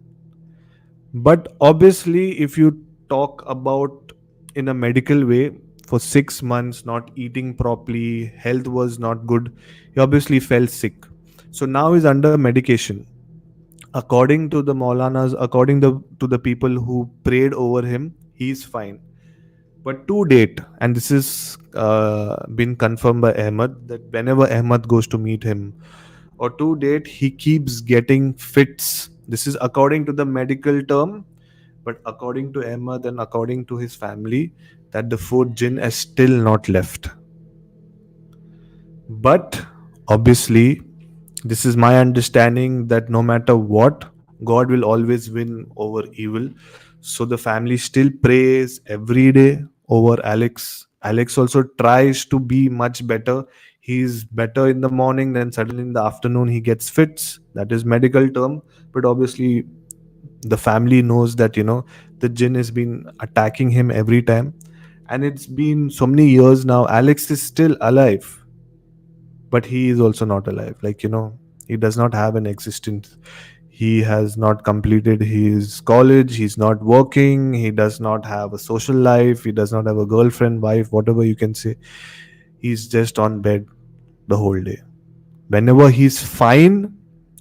But obviously, if you talk about in a medical way, for 6 months, not eating properly, health was not good, he obviously fell sick. So now he's under medication. According to the Maulanas, according to the people who prayed over him, he's fine. But to date, and this is been confirmed by Ahmad, that whenever Ahmad goes to meet him, or to date, he keeps getting fits. This is according to the medical term, but according to Ahmad and according to his family, that the fourth jinn has still not left. But obviously, this is my understanding that no matter what, God will always win over evil. So the family still prays every day over Alex. Alex also tries to be much better. He's better in the morning, then suddenly in the afternoon he gets fits. That is medical term. But obviously the family knows that the jinn has been attacking him every time. And it's been so many years now. Alex is still alive, but he is also not alive. He does not have an existence. He has not completed his college, he's not working, he does not have a social life, he does not have a girlfriend, wife, whatever you can say. He's just on bed the whole day. Whenever he's fine,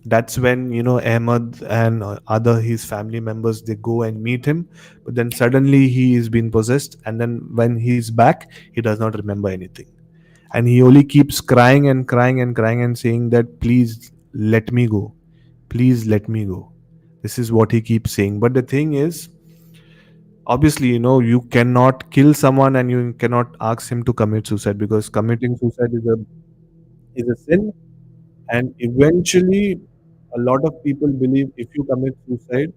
That's when, Ahmad and other his family members, they go and meet him, but then suddenly he is being possessed, and then when he's back, he does not remember anything, and he only keeps crying and crying and crying and saying that, please let me go, please let me go. This is what he keeps saying. But the thing is, obviously, you cannot kill someone and you cannot ask him to commit suicide, because committing suicide is a sin. And eventually, a lot of people believe if you commit suicide,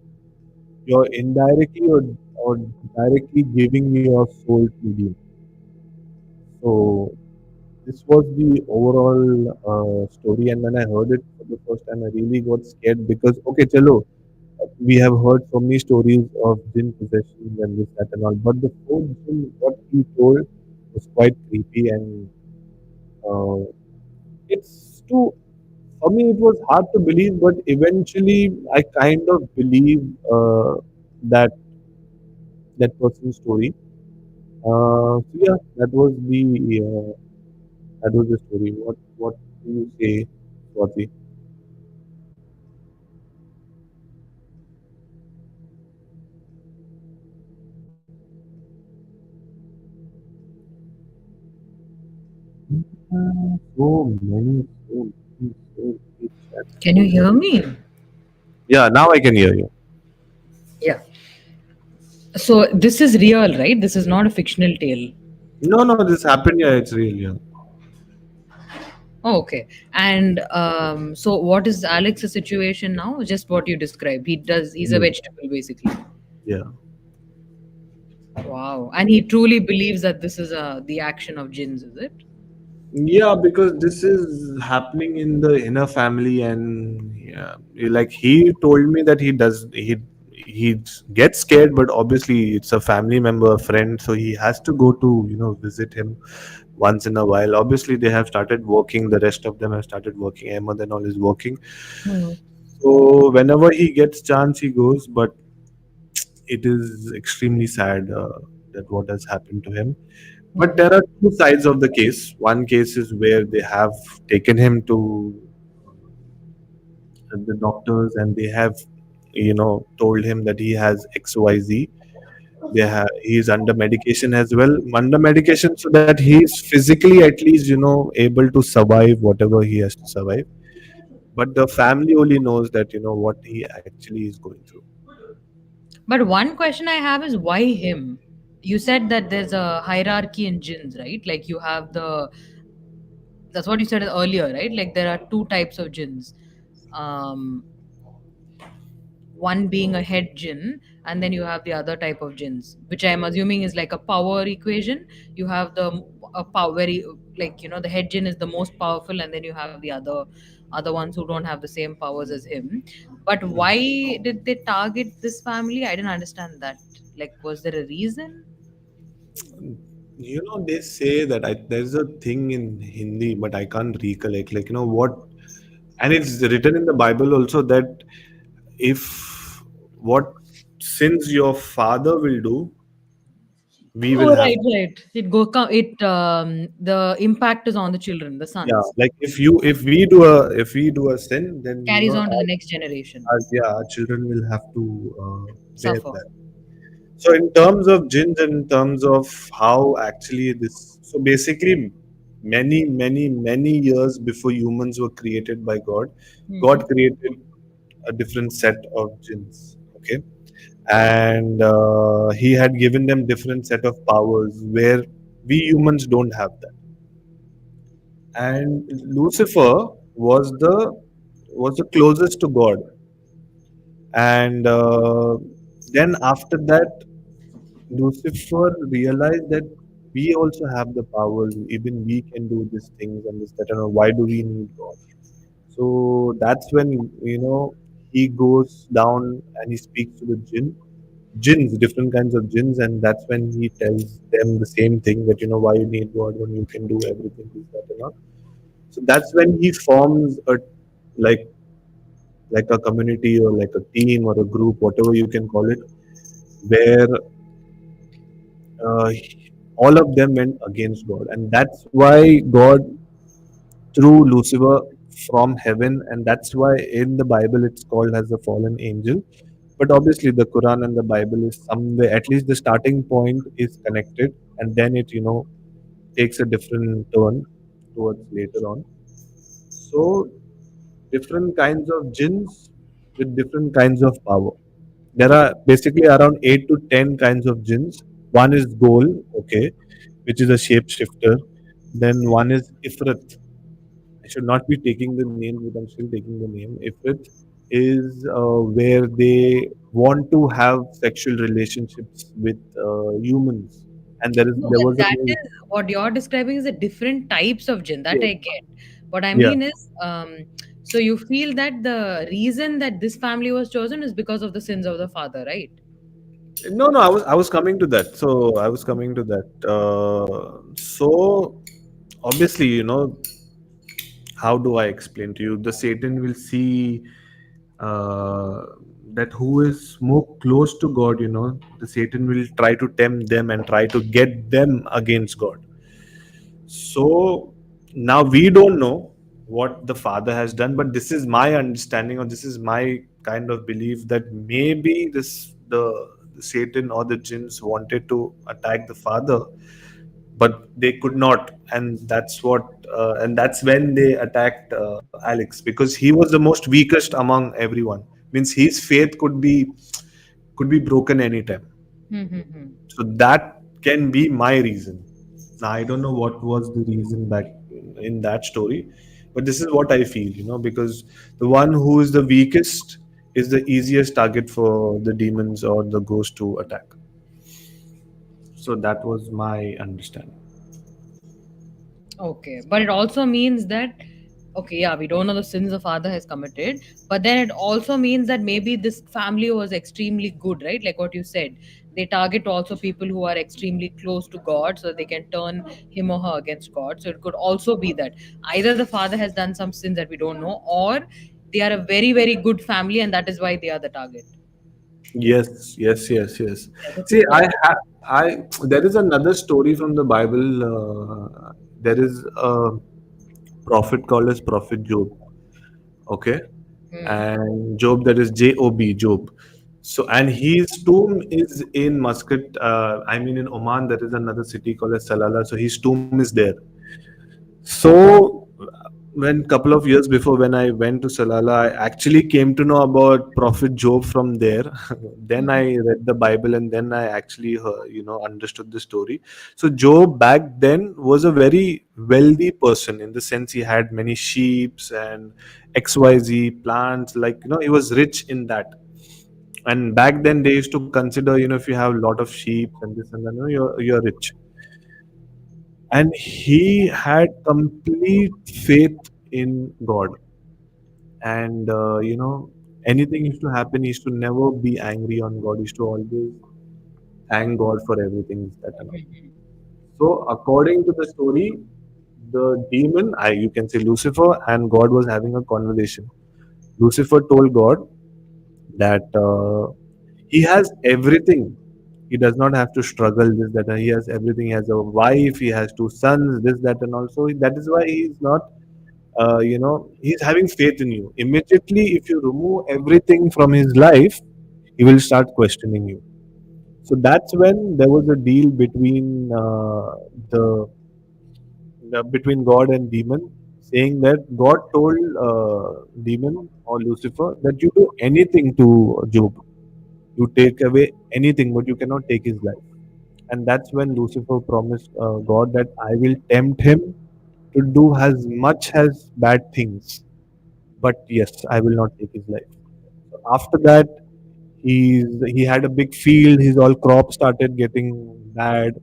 you're indirectly or directly giving your soul to you. So this was the overall story. And when I heard it for the first time, I really got scared because, okay, chalo, we have heard so many stories of jinn possession and this, that, and all. But the fourth jinn, what he told was quite creepy, and uh, it's too. For me, it was hard to believe, but eventually, I kind of believe that that person's story. So yeah, that was the story. What do you say, Swati? So many chat Can you rooms. hear me? Yeah, now I can hear you. Yeah. So this is real, right? This is not a fictional tale. No, no, this happened. Yeah, it's real. Yeah, Oh, okay. And so what is Alex's situation now? Just what you described. He's a yeah, vegetable basically. yeah. Wow. And he truly believes that this is the action of jinns, is it? Yeah, because this is happening in the inner family, and yeah, like he told me that he gets scared, but obviously it's a family member, a friend, so he has to go to visit him once in a while. Obviously, they have started working. The rest of them have started working. Ahmad and all is working. Hmm. So whenever he gets chance, he goes. But it is extremely sad that what has happened to him. But there are two sides of the case. One case is where they have taken him to the doctors, and they have, told him that he has XYZ. He is under medication as well, under medication, so that he is physically at least, able to survive whatever he has to survive. But the family only knows that, what he actually is going through. But one question I have is why him? You said that there's a hierarchy in jinns, right? Like you have the that's what you said earlier, right? Like there are two types of jinns. Um, one being a head jinn, and then you have the other type of jinns, which I'm assuming is like a power equation. You have the a power very like the head jinn is the most powerful, and then you have the other ones who don't have the same powers as him. But why did they target this family? I didn't understand that. Like, was there a reason? They say that there's a thing in Hindi, but I can't recollect. Like, what, and it's written in the Bible also that if what sins your father will do, we will Oh, have. right, right. The impact is on the children, the Yeah, sons. like if we do a sin, then Carries on to the next generation. yeah, our children will have to bear Suffer. that. So in terms of jinns and in terms of how actually this, so basically many, many, many years before humans were created by God, God Hmm. created a different set of jinns. Okay, and He had given them different set of powers where we humans don't have that. And Lucifer was the closest to God, and then after that, Lucifer realized that we also have the powers, even we can do these things and this, that, and all. Why do we need God? So that's when, he goes down and he speaks to the jinns, different kinds of jinns, and that's when he tells them the same thing that, why you need God when you can do everything, this, that, and all. So that's when he forms like like a community or like a team or a group, whatever you can call it, where uh, all of them went against God, and that's why God threw Lucifer from heaven, and that's why in the Bible it's called as a fallen angel. But obviously, the Quran and the Bible is somewhere, at least the starting point is connected, and then it, takes a different turn towards later on. So, different kinds of jinns with different kinds of power. There are basically around 8 to 10 kinds of jinns. One is Gol, okay, which is a shapeshifter. Then one is Ifrit. I should not be taking the name, but I'm still taking the name. Ifrit is where they want to have sexual relationships with humans, and No, there but was a that movie. is what you're describing is the different types of jinn that Yeah. I get. What I Yeah. mean is, so you feel that the reason that this family was chosen is because of the sins of the father, right? No, no, I was coming to that. So I was coming to that. So obviously, how do I explain to you? The Satan will see uh, that who is more close to God. The Satan will try to tempt them and try to get them against God. So now we don't know what the father has done, but this is my understanding, or this is my kind of belief that maybe the Satan or the jinns wanted to attack the father, but they could not, and that's when they attacked Alex, because he was the most weakest among everyone. Means his faith could be broken anytime. Hmm. So that can be my reason. Now, I don't know what was the reason back in that story, but this is what I feel, because the one who is the weakest is the easiest target for the demons or the ghost to attack. So that was my understanding. Okay, but it also means that, okay, yeah, we don't know the sins the father has committed, but then it also means that maybe this family was extremely good, right? Like what you said, they target also people who are extremely close to God so they can turn him or her against God. So it could also be that either the father has done some sins that we don't know, or they are a very, very good family and that is why they are the target. Yes, yes, yes, yes. Yeah, the See, two possibilities. there is another story from the Bible. There is a prophet called as Prophet Job. Okay, Hmm. and Job, that is Job, Job. So, and his tomb is in Muscat. I mean, in Oman, there is another city called as Salalah. So his tomb is there. So, when couple of years before, when I went to Salalah, I actually came to know about Prophet Job from there. Then Mhm. I read the Bible, and then I actually, understood the story. So Job back then was a very wealthy person, in the sense he had many sheeps and XYZ plants. Like, he was rich in that. And back then they used to consider, if you have a lot of sheep and this and that, you're rich. And he had complete faith in God. And anything used to happen, he used to never be angry on God. He used to always thank God for everything, this, that, and all. So according to the story, the demon, you can say Lucifer, and God was having a conversation. Lucifer told God that he has everything. He does not have to struggle this, that, and he has everything. He has a wife, he has two sons, this, that, and also that is why he is not, he's having faith in you. Immediately, if you remove everything from his life, he will start questioning you. So that's when there was a deal between between God and demon, saying that God told demon or Lucifer that you do anything to Job, you take away anything, but you cannot take his life. And that's when Lucifer promised God that I will tempt him to do as much as bad things, but yes, I will not take his life. So after that, he had a big field. His all crops started getting bad.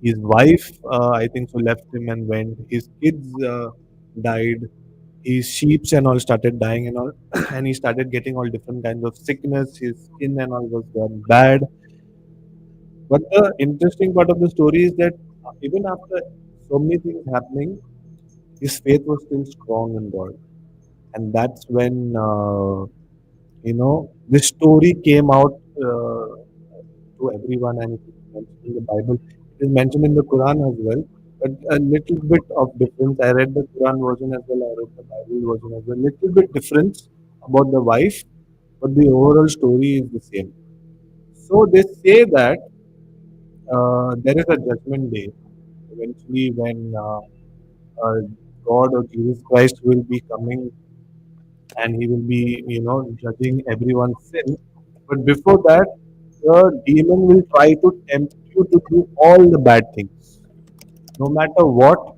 His wife, I think so, left him and went. His kids died. His sheep and all started dying and all, and he started getting all different kinds of sickness. His skin and all was gone bad. But the interesting part of the story is that even after so many things happening, his faith was still strong in God, and that's when this story came out to everyone, and it is mentioned in the Bible. It is mentioned in the Quran as well. a little bit of difference. I read the Quran version as well. I read the Bible version as well. Little bit difference about the wife, but the overall story is the same. So they say that there is a judgment day eventually when uh, God or Jesus Christ will be coming and he will be, judging everyone's sin. But before that, the demon will try to tempt you to do all the bad things. No matter what,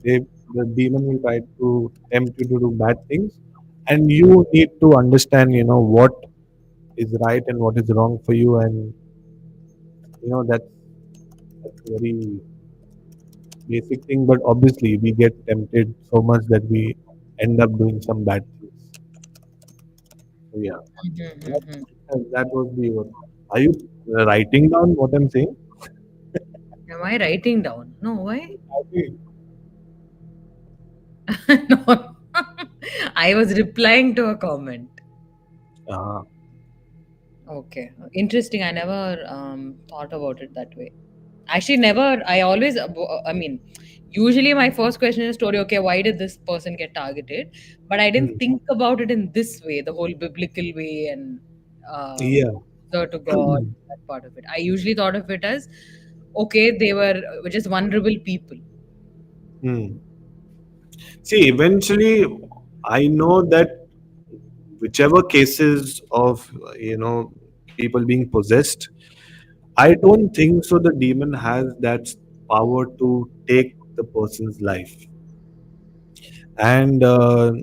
they, the demon will try to tempt you to do bad things. And you need to understand, what is right and what is wrong for you. And, that's a very basic thing. But obviously, we get tempted so much that we end up doing some bad things. So, yeah. That, Mm-hmm. that was the. Are you writing down what I'm saying? Am I writing down? No, why? Okay. No. I was replying to a comment. Uh, Okay. Interesting. I never thought about it that way. Actually, never. I always, I mean, usually my first question in a story, okay, why did this person get targeted? But I didn't hmm. think about it in this way, the whole biblical way and Yeah. closer to God, that part of it. I usually thought of it as, okay, they were just vulnerable people. Hmm. See, eventually, I know that whichever cases of people being possessed, I don't think so. The demon has that power to take the person's life, and I'll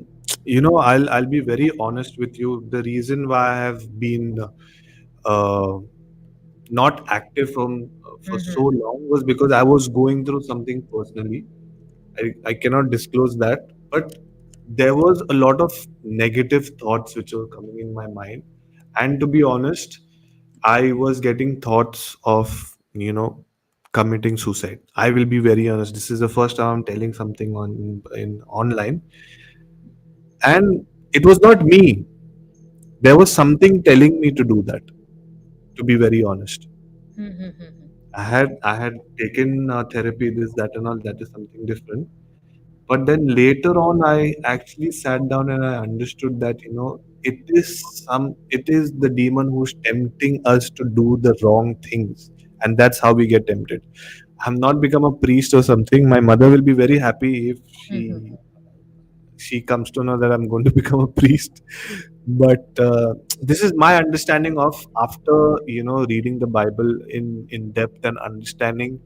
be very honest with you. The reason why I have been uh, not active for so Mm-hmm. long was because I was going through something personally. I cannot disclose that, but there was a lot of negative thoughts which were coming in my mind. And to be honest, I was getting thoughts of, committing suicide. I will be very honest. This is the first time I'm telling something on in online. And it was not me. There was something telling me to do that, to be very honest. Mm-hmm. I had taken therapy, this, that, and all. That is something different. But then later on, I actually sat down and I understood that it is the demon who's tempting us to do the wrong things, and that's how we get tempted. I'm not become a priest or something. My mother will be very happy if Mm-hmm. she comes to know that I'm going to become a priest. But this is my understanding of after reading the Bible in depth and understanding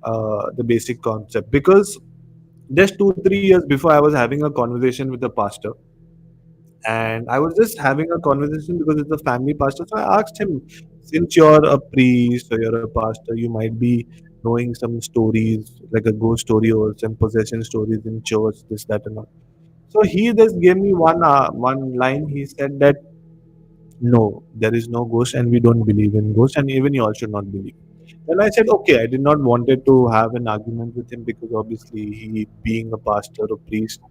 the basic concept because just 2 3 years before I was having a conversation with a pastor, and I was just having a conversation because it's a family pastor. So I asked him, since you're a priest or you're a pastor, you might be knowing some stories like a ghost story or some possession stories in church, this, that, and all. So he just gave me one line. He said that no, there is no ghost, and we don't believe in ghosts, and even you all should not believe. Then I said, okay, I did not wanted to have an argument with him because obviously he being a pastor or priest,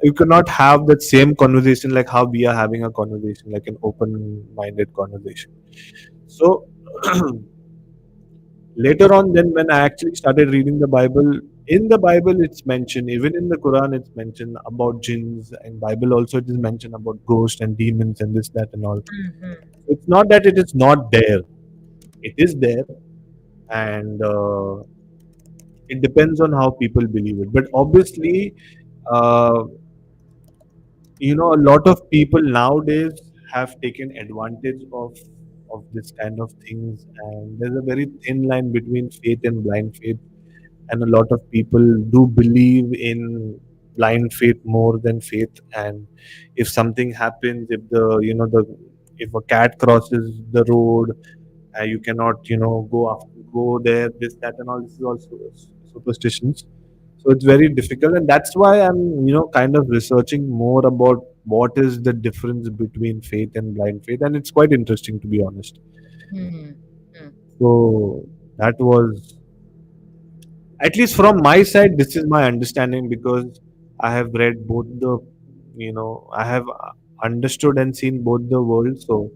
you cannot have that same conversation like how we are having a conversation, like an open-minded conversation. So later on, then when I actually started reading the Bible, in the Bible it's mentioned, even in the Quran it's mentioned about jinns, and Bible also it is mentioned about ghosts and demons and this, that, and all. Mm-hmm. It's not that it is not there; it is there, and it depends on how people believe it. But obviously, uh, a lot of people nowadays have taken advantage of this kind of things, and there's a very thin line between faith and blind faith, and a lot of people do believe in blind faith more than faith. And if something happens, if the if a cat crosses the road, you cannot go there, this, that, and all. This is also superstitions. So it's very difficult, and that's why I'm kind of researching more about what is the difference between faith and blind faith, and it's quite interesting, to be honest. Mm-hmm. So that was, at least from my side, this is my understanding because I have read both the, I have understood and seen both the worlds, so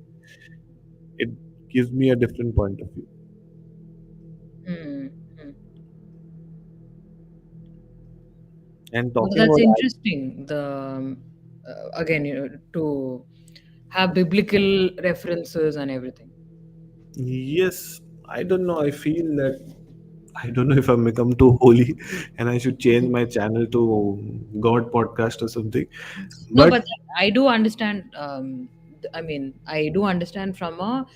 it gives me a different point of view. Mm-hmm. And Well, talking that's about interesting. Again, to have biblical references and everything. yes, I don't know. I feel that I don't know if I've become too holy and I should change my channel to God podcast or something. No, But but I do understand. I mean, I do understand from a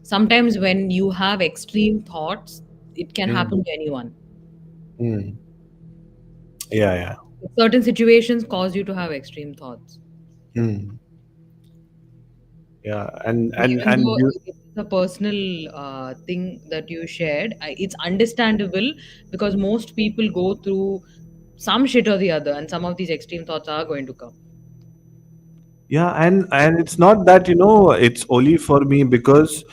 sometimes when you have extreme thoughts, it can mm, happen to anyone. mm, yeah, yeah. Certain situations cause you to have extreme thoughts. Mm, yeah, and So and even and though you, it's a personal thing that you shared, it's understandable because most people go through some shit or the other, and some of these extreme thoughts are going to come. yeah, and it's not that it's only for me because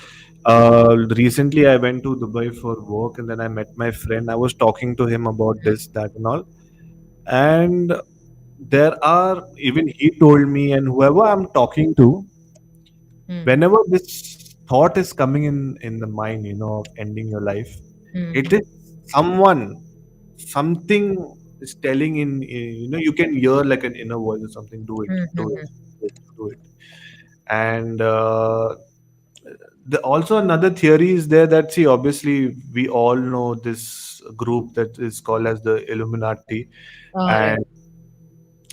recently I went to Dubai for work and then I met my friend. I was talking to him about this, that, and all, and there are even he told me, and whoever I'm talking to, Hmm. whenever this thought is coming in the mind, of ending your life, Hmm. it is someone, something is telling you can hear like an inner voice or something, do it, Hmm. do Hmm. it, do it, do it. And also another theory is there that, see, obviously we all know this group that is called as the Illuminati, Yeah. and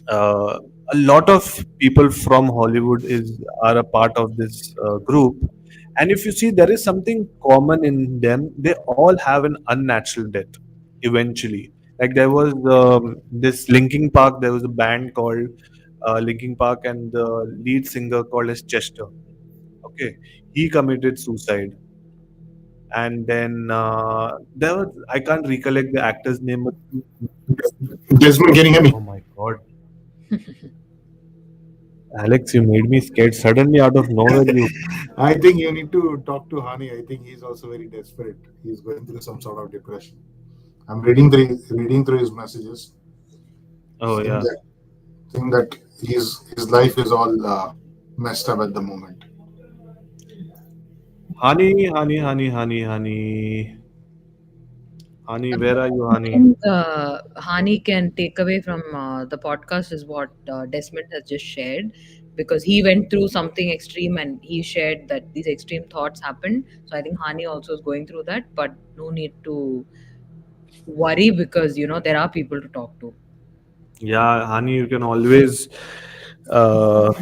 uh, a lot of people from Hollywood are a part of this group. And if you see, there is something common in them. They all have an unnatural death eventually. Like there was this Linkin Park. There was a band called Linkin Park, and the lead singer called as Chester. Okay, he committed suicide, and then there was, I can't recollect the actor's name, but Desmond, can you hear me? oh my god, Alex, you made me scared suddenly out of nowhere. You I think you need to talk to Hani. I think he's also very desperate. He's going through some sort of depression. I'm reading through his messages, Oh saying yeah, that saying that his life is all messed up at the moment. honey, honey, honey, honey, honey, honey. Where are you, I honey? think Hani can take away from the podcast is what Desmond has just shared, because he went through something extreme and he shared that these extreme thoughts happened. So I think Hani also is going through that, but no need to worry because there are people to talk to. Yeah, honey, you can always uh,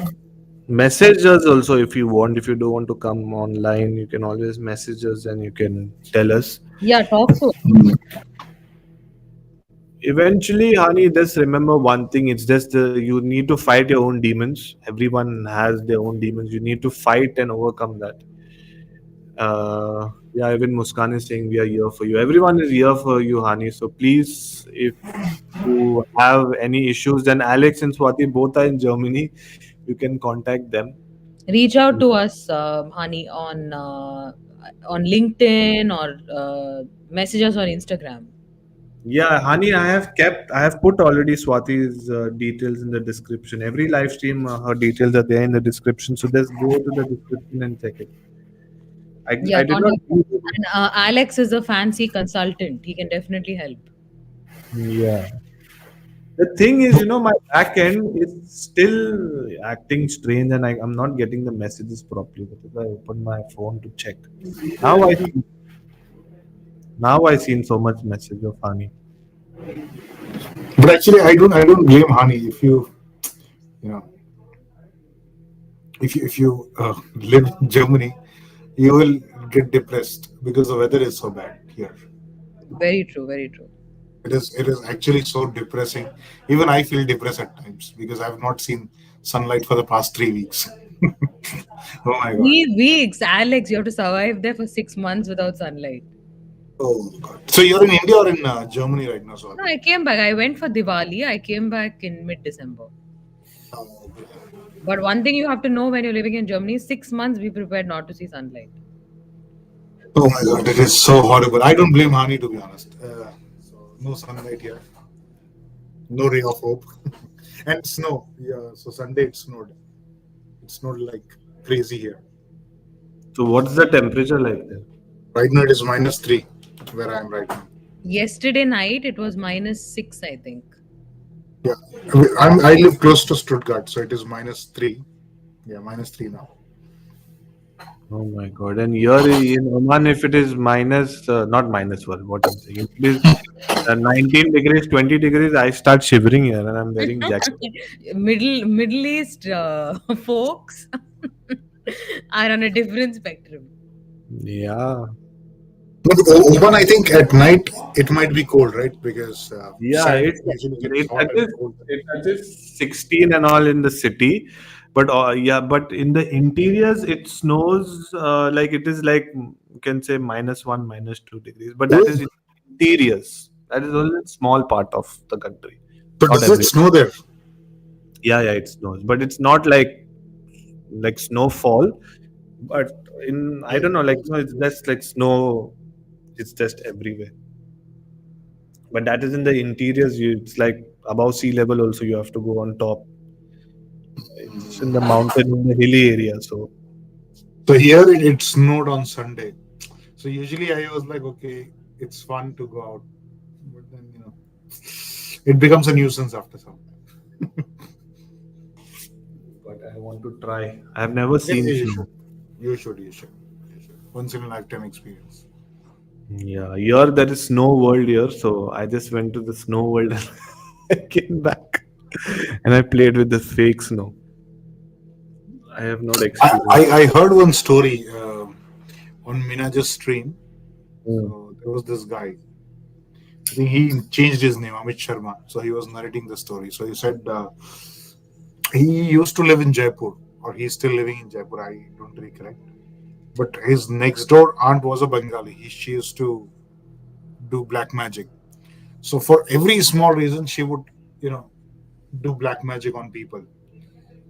message us also if you want. If you don't want to come online, you can always message us and you can tell us. Yeah, talk to. Eventually, honey, just remember one thing. It's just you need to fight your own demons. Everyone has their own demons. You need to fight and overcome that. Yeah, even Muskan is saying we are here for you. Everyone is here for you, Hani. So please, if you have any issues, then Alex and Swati both are in Germany. You can contact them. Reach out to us, Hani, on LinkedIn or message us on Instagram. Yeah, Hani, I have put already Swati's details in the description. Every live stream, her details are there in the description. So just go to the description and check it. Yeah, I did not contact. do it. And Alex is a fancy consultant. He can definitely help. Yeah. The thing is, my back end is still acting strange, and I'm not getting the messages properly. But if I open my phone to check, now I see, now I seen so much message of Hani. But actually, I don't blame Hani. You know if you live in Germany, you will get depressed because the weather is so bad here. Very true, very true. It is actually so depressing. Even I feel depressed at times because I've not seen sunlight for the past 3 weeks. Oh my god. 3 weeks, Alex, you have to survive there for 6 months without sunlight. Oh god. So you're in India or in Germany right now, No, Swati? I came back. I went for Diwali. I came back in mid-December. Oh, okay. But one thing you have to know when you're living in Germany, 6 months be prepared not to see sunlight. Oh my god, it is so horrible. I don't blame Hani, to be honest. So no sunlight here, no ray of hope, and snow. Yeah, so Sunday it snowed. It snowed like crazy here. So what's the temperature like there? Right now it is -3 where I am right now. Yesterday night it was -6, I think. Yeah, I live close to Stuttgart, so it is -3. Yeah, -3 now. Oh my God. And here in Oman, if it is minus, not minus, what I'm saying, if it is 19 degrees, 20 degrees, I start shivering here and I'm wearing jacket. Middle East folks are on a different spectrum. Yeah. But Oman, I think at night it might be cold, right? Because Yeah, sand it's usually gets it hot and touches cold. it touches 16 and all in the city, but yeah, but in the interiors it snows like it is like you can say -1, -2 degrees, but that is in Oh, interiors. That is only a small part of the country, so not does it every. snow there? Yeah, yeah, it snows, but it's not like snowfall. But in I don't know, like no, it's just like snow. It's just everywhere. But that is in the interiors. It's like above sea level. Also, you have to go on top. It's in the mountain, in the hilly area. So So here it snowed on Sunday. So usually I was like, okay, it's fun to go out, but then it becomes a nuisance after some. but I want to try. I have never Yeah, seen you should. snow. You should. You should. You should. Once in a lifetime experience. Yeah, here there is snow world here. So I just went to the snow world and I came back and I played with the fake snow. I have not experienced. I heard one story on Minaja's stream. Mm. So there was this guy. I think he changed his name, Amit Sharma. So he was narrating the story. So he said he used to live in Jaipur, or he's still living in Jaipur. I don't recollect. But his next door aunt was a Bengali. She used to do black magic. So for every small reason, she would, you know, do black magic on people.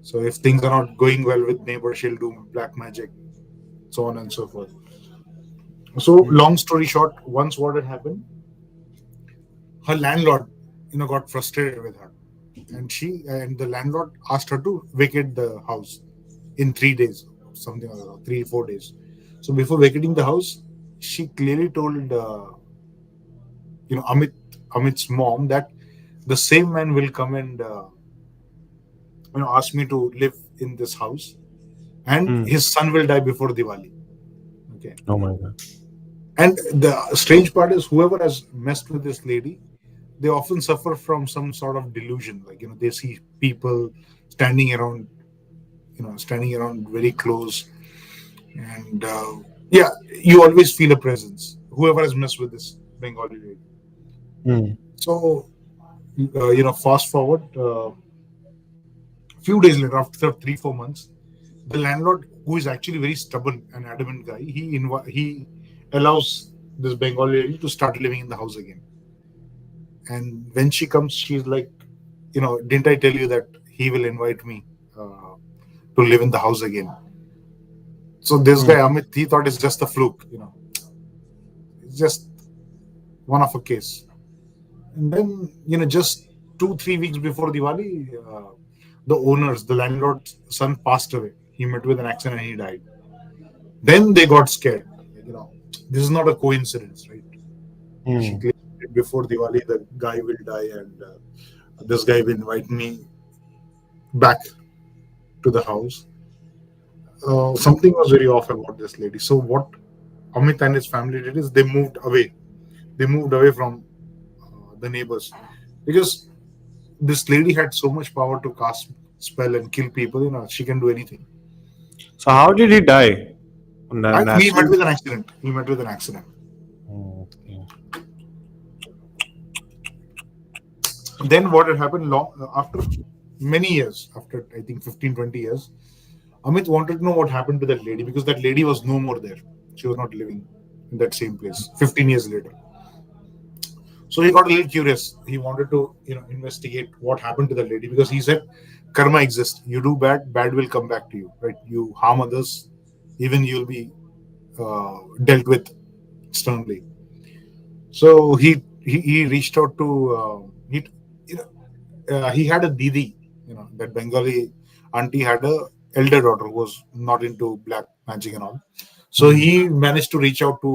So if things are not going well with neighbors, she'll do black magic, so on and so forth. So Mm. long story short, once what had happened, her landlord, got frustrated with her, and the landlord asked her to vacate the house in 3 days, something like that, 3 4 days. So before vacating the house, she clearly told Amit's mom that the same man will come and ask me to live in this house, and Mm. his son will die before Diwali. Okay. Oh my God. And the strange part is, whoever has messed with this lady, they often suffer from some sort of delusion. Like, they see people standing around, standing around very close. And yeah, you always feel a presence, whoever has messed with this Bengali lady. Mm. So, fast forward few days later, after 3 4 months, the landlord, who is actually very stubborn and adamant guy, he allows this Bengali lady to start living in the house again. And when she comes, she's like, didn't I tell you that he will invite me uh, to live in the house again? So this guy Mm. Amit, he thought it's just a fluke, it's just one of a case. And then, just 2 3 weeks before Diwali, the landlord's son passed away. He met with an accident and he died. Then they got scared. Like, this is not a coincidence, right? She Mm. claimed before Diwali the guy will die, and this guy will invite me back to the house. Something was very off about this lady. So what Amit and his family did is they moved away. They moved away from the neighbors, because this lady had so much power to cast spell and kill people. She can do anything. So how did he die? He met Natural. with an accident. He met with an accident. Okay. Then what had happened long after many years, after I think 15 20 years, Amit wanted to know what happened to that lady, because that lady was no more there. She was not living in that same place 15 years later. So he got a little curious. He wanted to, investigate what happened to that lady, because he said karma exists. You do bad, bad will come back to you. Right? You harm others, even you'll be dealt with sternly. So he reached out to you know he had a didi. That Bengali auntie had a elder daughter who was not into black magic and all. So Mm. he managed to reach out to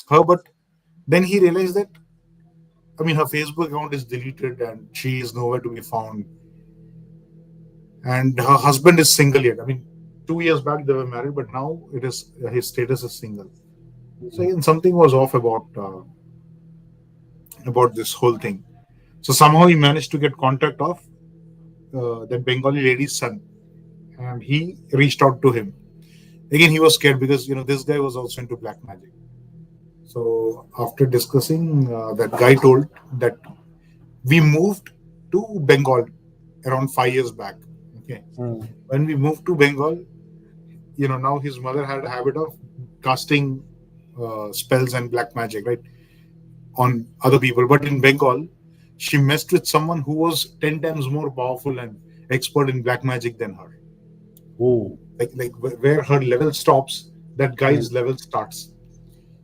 her, but then he realized that I mean, her Facebook account is deleted and she is nowhere to be found. And her husband is single yet. I mean, 2 years back they were married, but now it is his status is single. So again, something was off about this whole thing. So somehow he managed to get contact of that Bengali lady's son, and he reached out to him. Again, he was scared because this guy was also into black magic. So after discussing, that guy told that we moved to Bengal around 5 years back. Okay, Mm. when we moved to Bengal, now his mother had a habit of casting spells and black magic, right, on other people. But in Bengal, she messed with someone who was 10 times more powerful and expert in black magic than her. Oh. Like where her level stops, that Mm. guy's level starts.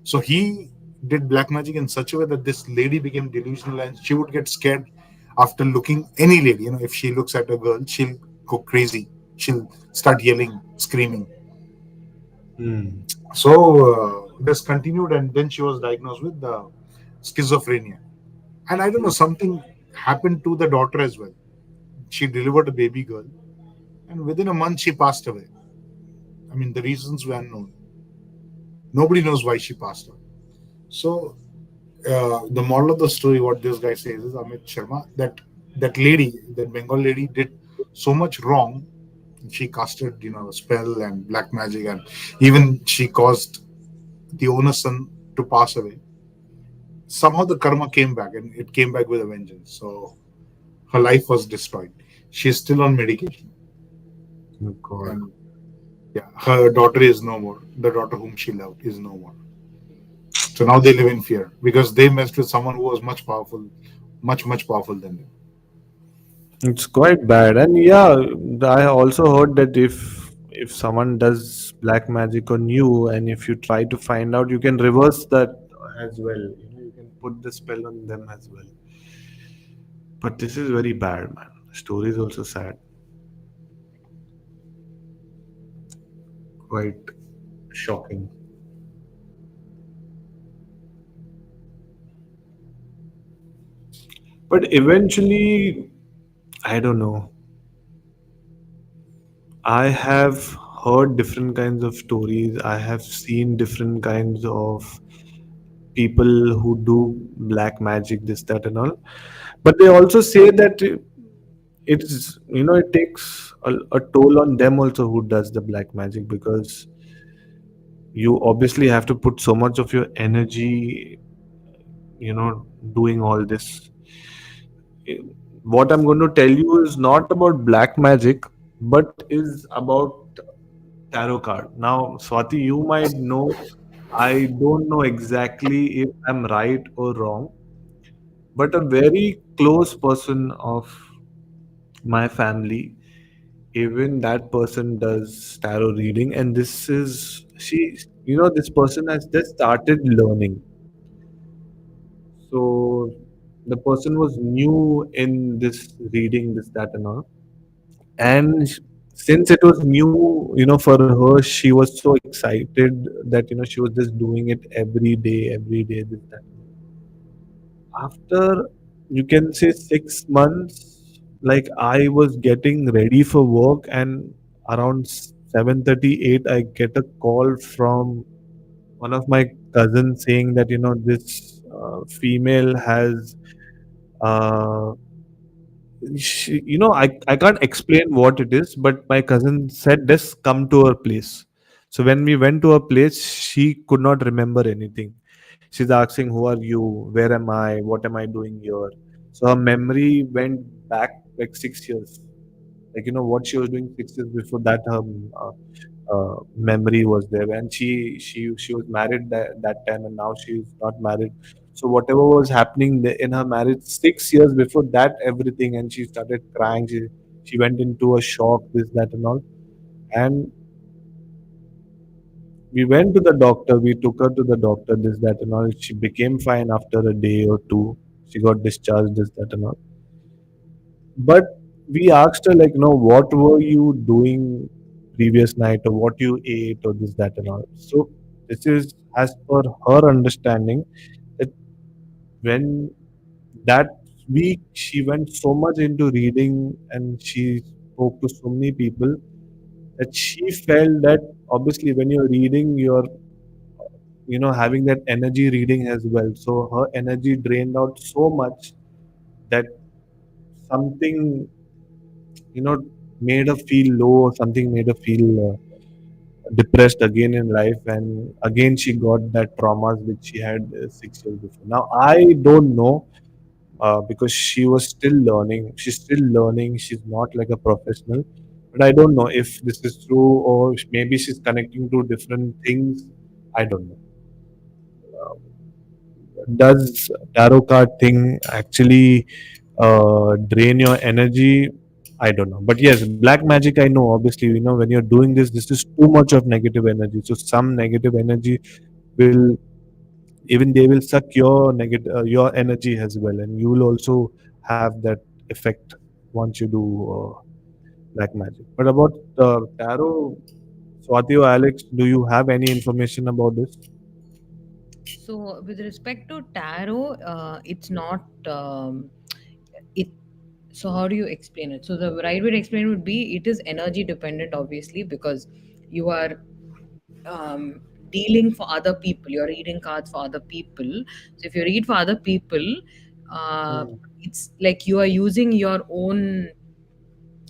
So he did black magic in such a way that this lady became delusional and she would get scared after looking any lady. If she looks at a girl, she'll go crazy. She'll start yelling, screaming. Mm. So this continued, and then she was diagnosed with schizophrenia. And I don't know, something happened to the daughter as well. She delivered a baby girl, and within a month she passed away. I mean, the reasons were unknown. Nobody knows why she passed away. So the moral of the story, what this guy says is, Amit Sharma, that lady, that Bengal lady, did so much wrong. She casted, a spell and black magic, and even she caused the owner's son to pass away. Somehow the karma came back, and it came back with a vengeance. So her life was destroyed. She's still on medication, Oh God. and yeah, her daughter is no more. The daughter whom she loved is no more. So now they live in fear because they messed with someone who was much powerful, much powerful than them. It's quite bad. And yeah, I also heard that if someone does black magic on you and if you try to find out, you can reverse that as well. You can put the spell on them as well. But this is very bad, man. The story is also sad. Quite shocking. But eventually, I don't know. I have heard different kinds of stories. I have seen different kinds of people who do black magic, this, that, and all. But they also say that it's, it takes a toll on them also who does the black magic because you obviously have to put so much of your energy, doing all this. What I'm going to tell you is not about black magic, but is about tarot card. Now, Swati, you might know, I don't know exactly if I'm right or wrong, but a very close person of my family, even that person does tarot reading, and this is she. This person has just started learning. So the person was new in this reading, this, that, and all. And since it was new, for her, she was so excited that, she was just doing it every day, this, that. After, you can say, 6 months, like I was getting ready for work, and around 7:38, I get a call from one of my cousins saying that, this female has uh, I can't explain what it is, but my cousin said, just come to her place. So when we went to her place, she could not remember anything. She's asking, who are you? Where am I? What am I doing here? So her memory went back like 6 years. Like, what she was doing 6 years before that, her memory was there. And she was married that time, and now she's not married. So whatever was happening in her marriage 6 years before that, everything, and she started crying. She went into a shock, this, that, and all. And we went to the doctor. We took her to the doctor, this, that, and all. She became fine after a day or two. She got discharged, this, that, and all. But we asked her, like, what were you doing previous night, or what you ate, or this, that, and all. So this is as per her understanding that when That week she went so much into reading and she spoke to so many people that she felt that obviously when you're reading, you're having that energy reading as well. So her energy drained out so much that something you know made her feel low, or something made her feel depressed again in life, and again she got that traumas which she had 6 years before. Now I don't know, because she was still learning. She's still learning. She's not like a professional. But I don't know if this is true, or maybe she's connecting to different things. I don't know. Does tarot card thing actually drain your energy? I don't know. But yes, black magic, I know. Obviously, when you're doing this is too much of negative energy. So some negative energy will, even they will suck your negative your energy as well, and you will also have that effect once you do black magic. But about tarot, Swati or Alex, do you have any information about this? So, with respect to tarot, it's not it. So, how do you explain it? So, the right way to explain it would be it is energy dependent, obviously, because you are dealing for other people. You're reading cards for other people. So, if you read for other people, uh, Mm, it's like you are using your own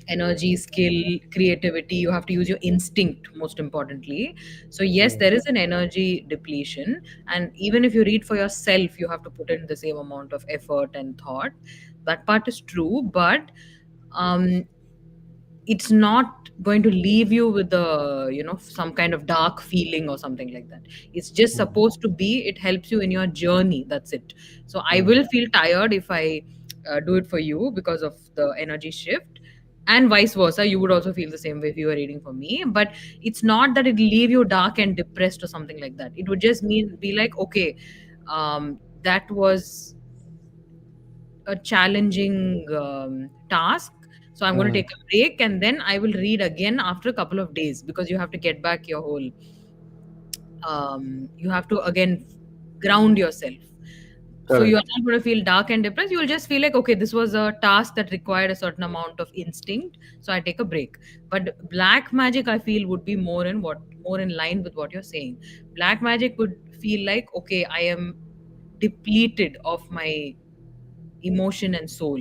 energy, skill, creativity. You have to use your instinct, most importantly. So yes, mm, there is an energy depletion, and even if you read for yourself, you have to put in the same amount of effort and thought. That part is true, but um it's not going to leave you with a some kind of dark feeling or something like that. It's just mm, supposed to be, it helps you in your journey, that's it. So I mm, will feel tired if I do it for you because of the energy shift, and vice versa, you would also feel the same way if you were reading for me. But it's not that it leave you dark and depressed or something like that. It would just mean be like, okay, that was a challenging task. So I'm going to mm. take a break and then I will read again after a couple of days, because you have to get back your whole, you have to again ground yourself. So you're Correct. not going to feel dark and depressed. You'll just feel like, okay, this was a task that required a certain amount of instinct. So I take a break. But black magic, I feel, would be more in line with what you're saying. Black magic would feel like, okay, I am depleted of my emotion and soul,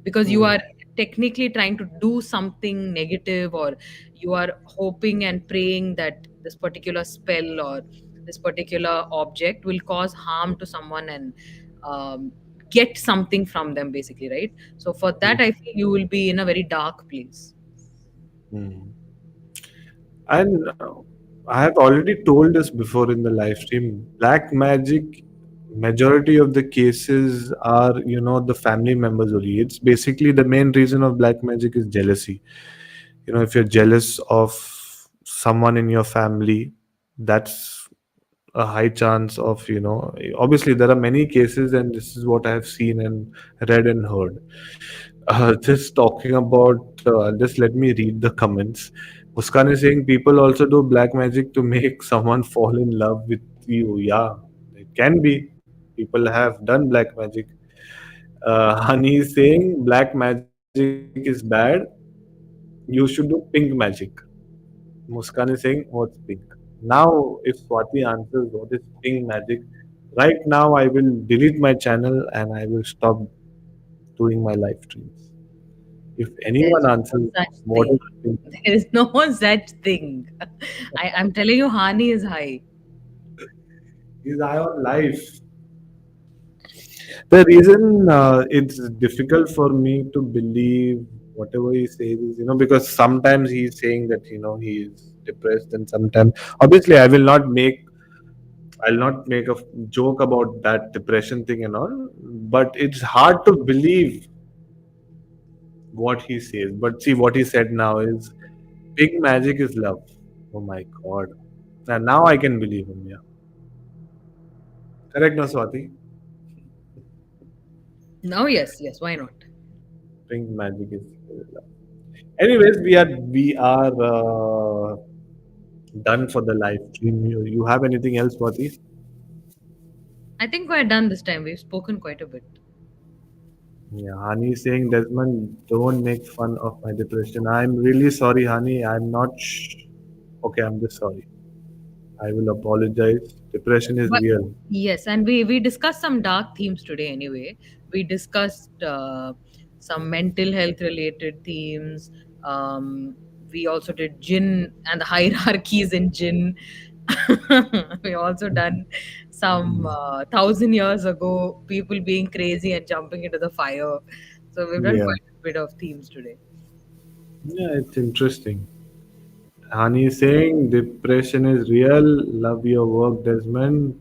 because you Mm, are technically trying to do something negative, or you are hoping and praying that this particular spell or this particular object will cause harm to someone, and um, get something from them, basically, right? So for that, I feel you will be in a very dark place. mm. And I have already told this before in the live stream. Black magic, majority of the cases are, the family members only. It's basically the main reason of black magic is jealousy. If you're jealous of someone in your family, that's a high chance of, obviously there are many cases, and this is what I have seen and read and heard. Just talking about, just let me read the comments. Muskan is saying people also do black magic to make someone fall in love with you. Yeah, it can be. People have done black magic. Honey is saying black magic is bad. You should do pink magic. Muskan is saying, what's pink? Now, if Swati answers what is pink magic, right now I will delete my channel and I will stop doing my live streams. If There's anyone no answers such what thing. is pink, There is no such thing. I'm telling you, Hani is high. is I on live. The reason it's difficult for me to believe whatever he says is, because sometimes he's saying that, he is depressed, and sometimes, obviously, I'll not make a joke about that depression thing and all, but it's hard to believe what he says. But see, what he said now is big magic is love. Oh my god. And now I can believe him, yeah. Correct, no, Swati? No, yes, yes, why not? Pink magic is love. Anyways, we are done for the live stream. You have anything else, Swati? I think we're done this time. We've spoken quite a bit. Yeah, Hani is saying, Desmond, don't make fun of my depression. I'm really sorry, Hani. I'm not. Okay, I'm just sorry. I will apologize. Depression is But real. yes, and we discussed some dark themes today anyway. We discussed some mental health related themes. Um, we also did gin and the hierarchies in gin. We also done some 1,000 years ago people being crazy and jumping into the fire. So we've done Yeah. quite a bit of themes today. Yeah, it's interesting. Hani is saying, depression is real. Love your work, Desmond.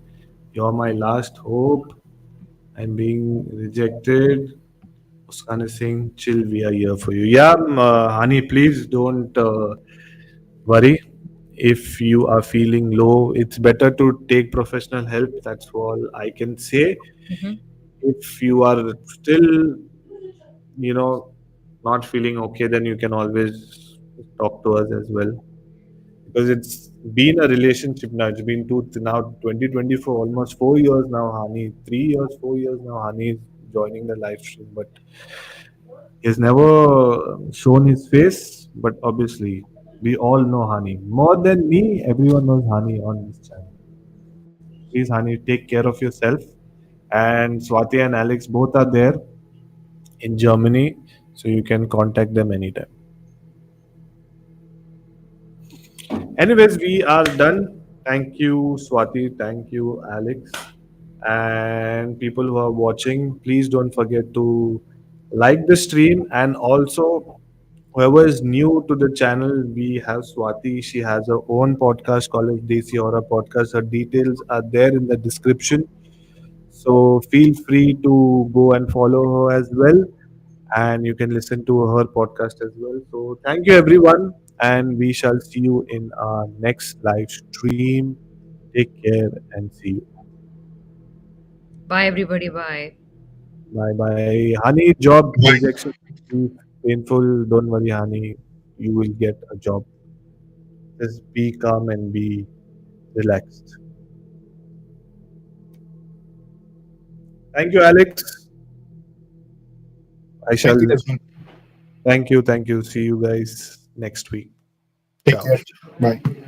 You're my last hope. I'm being rejected. Muskan is saying, chill, we are here for you. Yeah, Hani, please don't worry. If you are feeling low, it's better to take professional help. That's all I can say. Hmm. If you are still, you know, not feeling okay, then you can always talk to us as well. Because it's been a relationship now. It's been now 2024, almost 4 years now, Hani. 3 years, 4 years now, Hani is joining the live stream. But he's never shown his face. But obviously, we all know Hani. More than me, everyone knows Hani on this channel. Please, Hani, take care of yourself. And Swati and Alex both are there in Germany, so you can contact them anytime. Anyways, we are done. Thank you, Swati. Thank you, Alex. And people who are watching, please don't forget to like the stream. And also, whoever is new to the channel, we have Swati. She has her own podcast called as Desi Horror Podcast. Her details are there in the description. So feel free to go and follow her as well. And you can listen to her podcast as well. So thank you, everyone. And we shall see you in our next live stream. Take care and see you. Bye, everybody. Bye. Bye bye. Honey, job rejection is painful. Don't worry, honey. You will get a job. Just be calm and be relaxed. Thank you, Alex. I Thank shall. you, Desmond. Thank you. Thank you. See you guys next week. Take Ciao. care. Bye.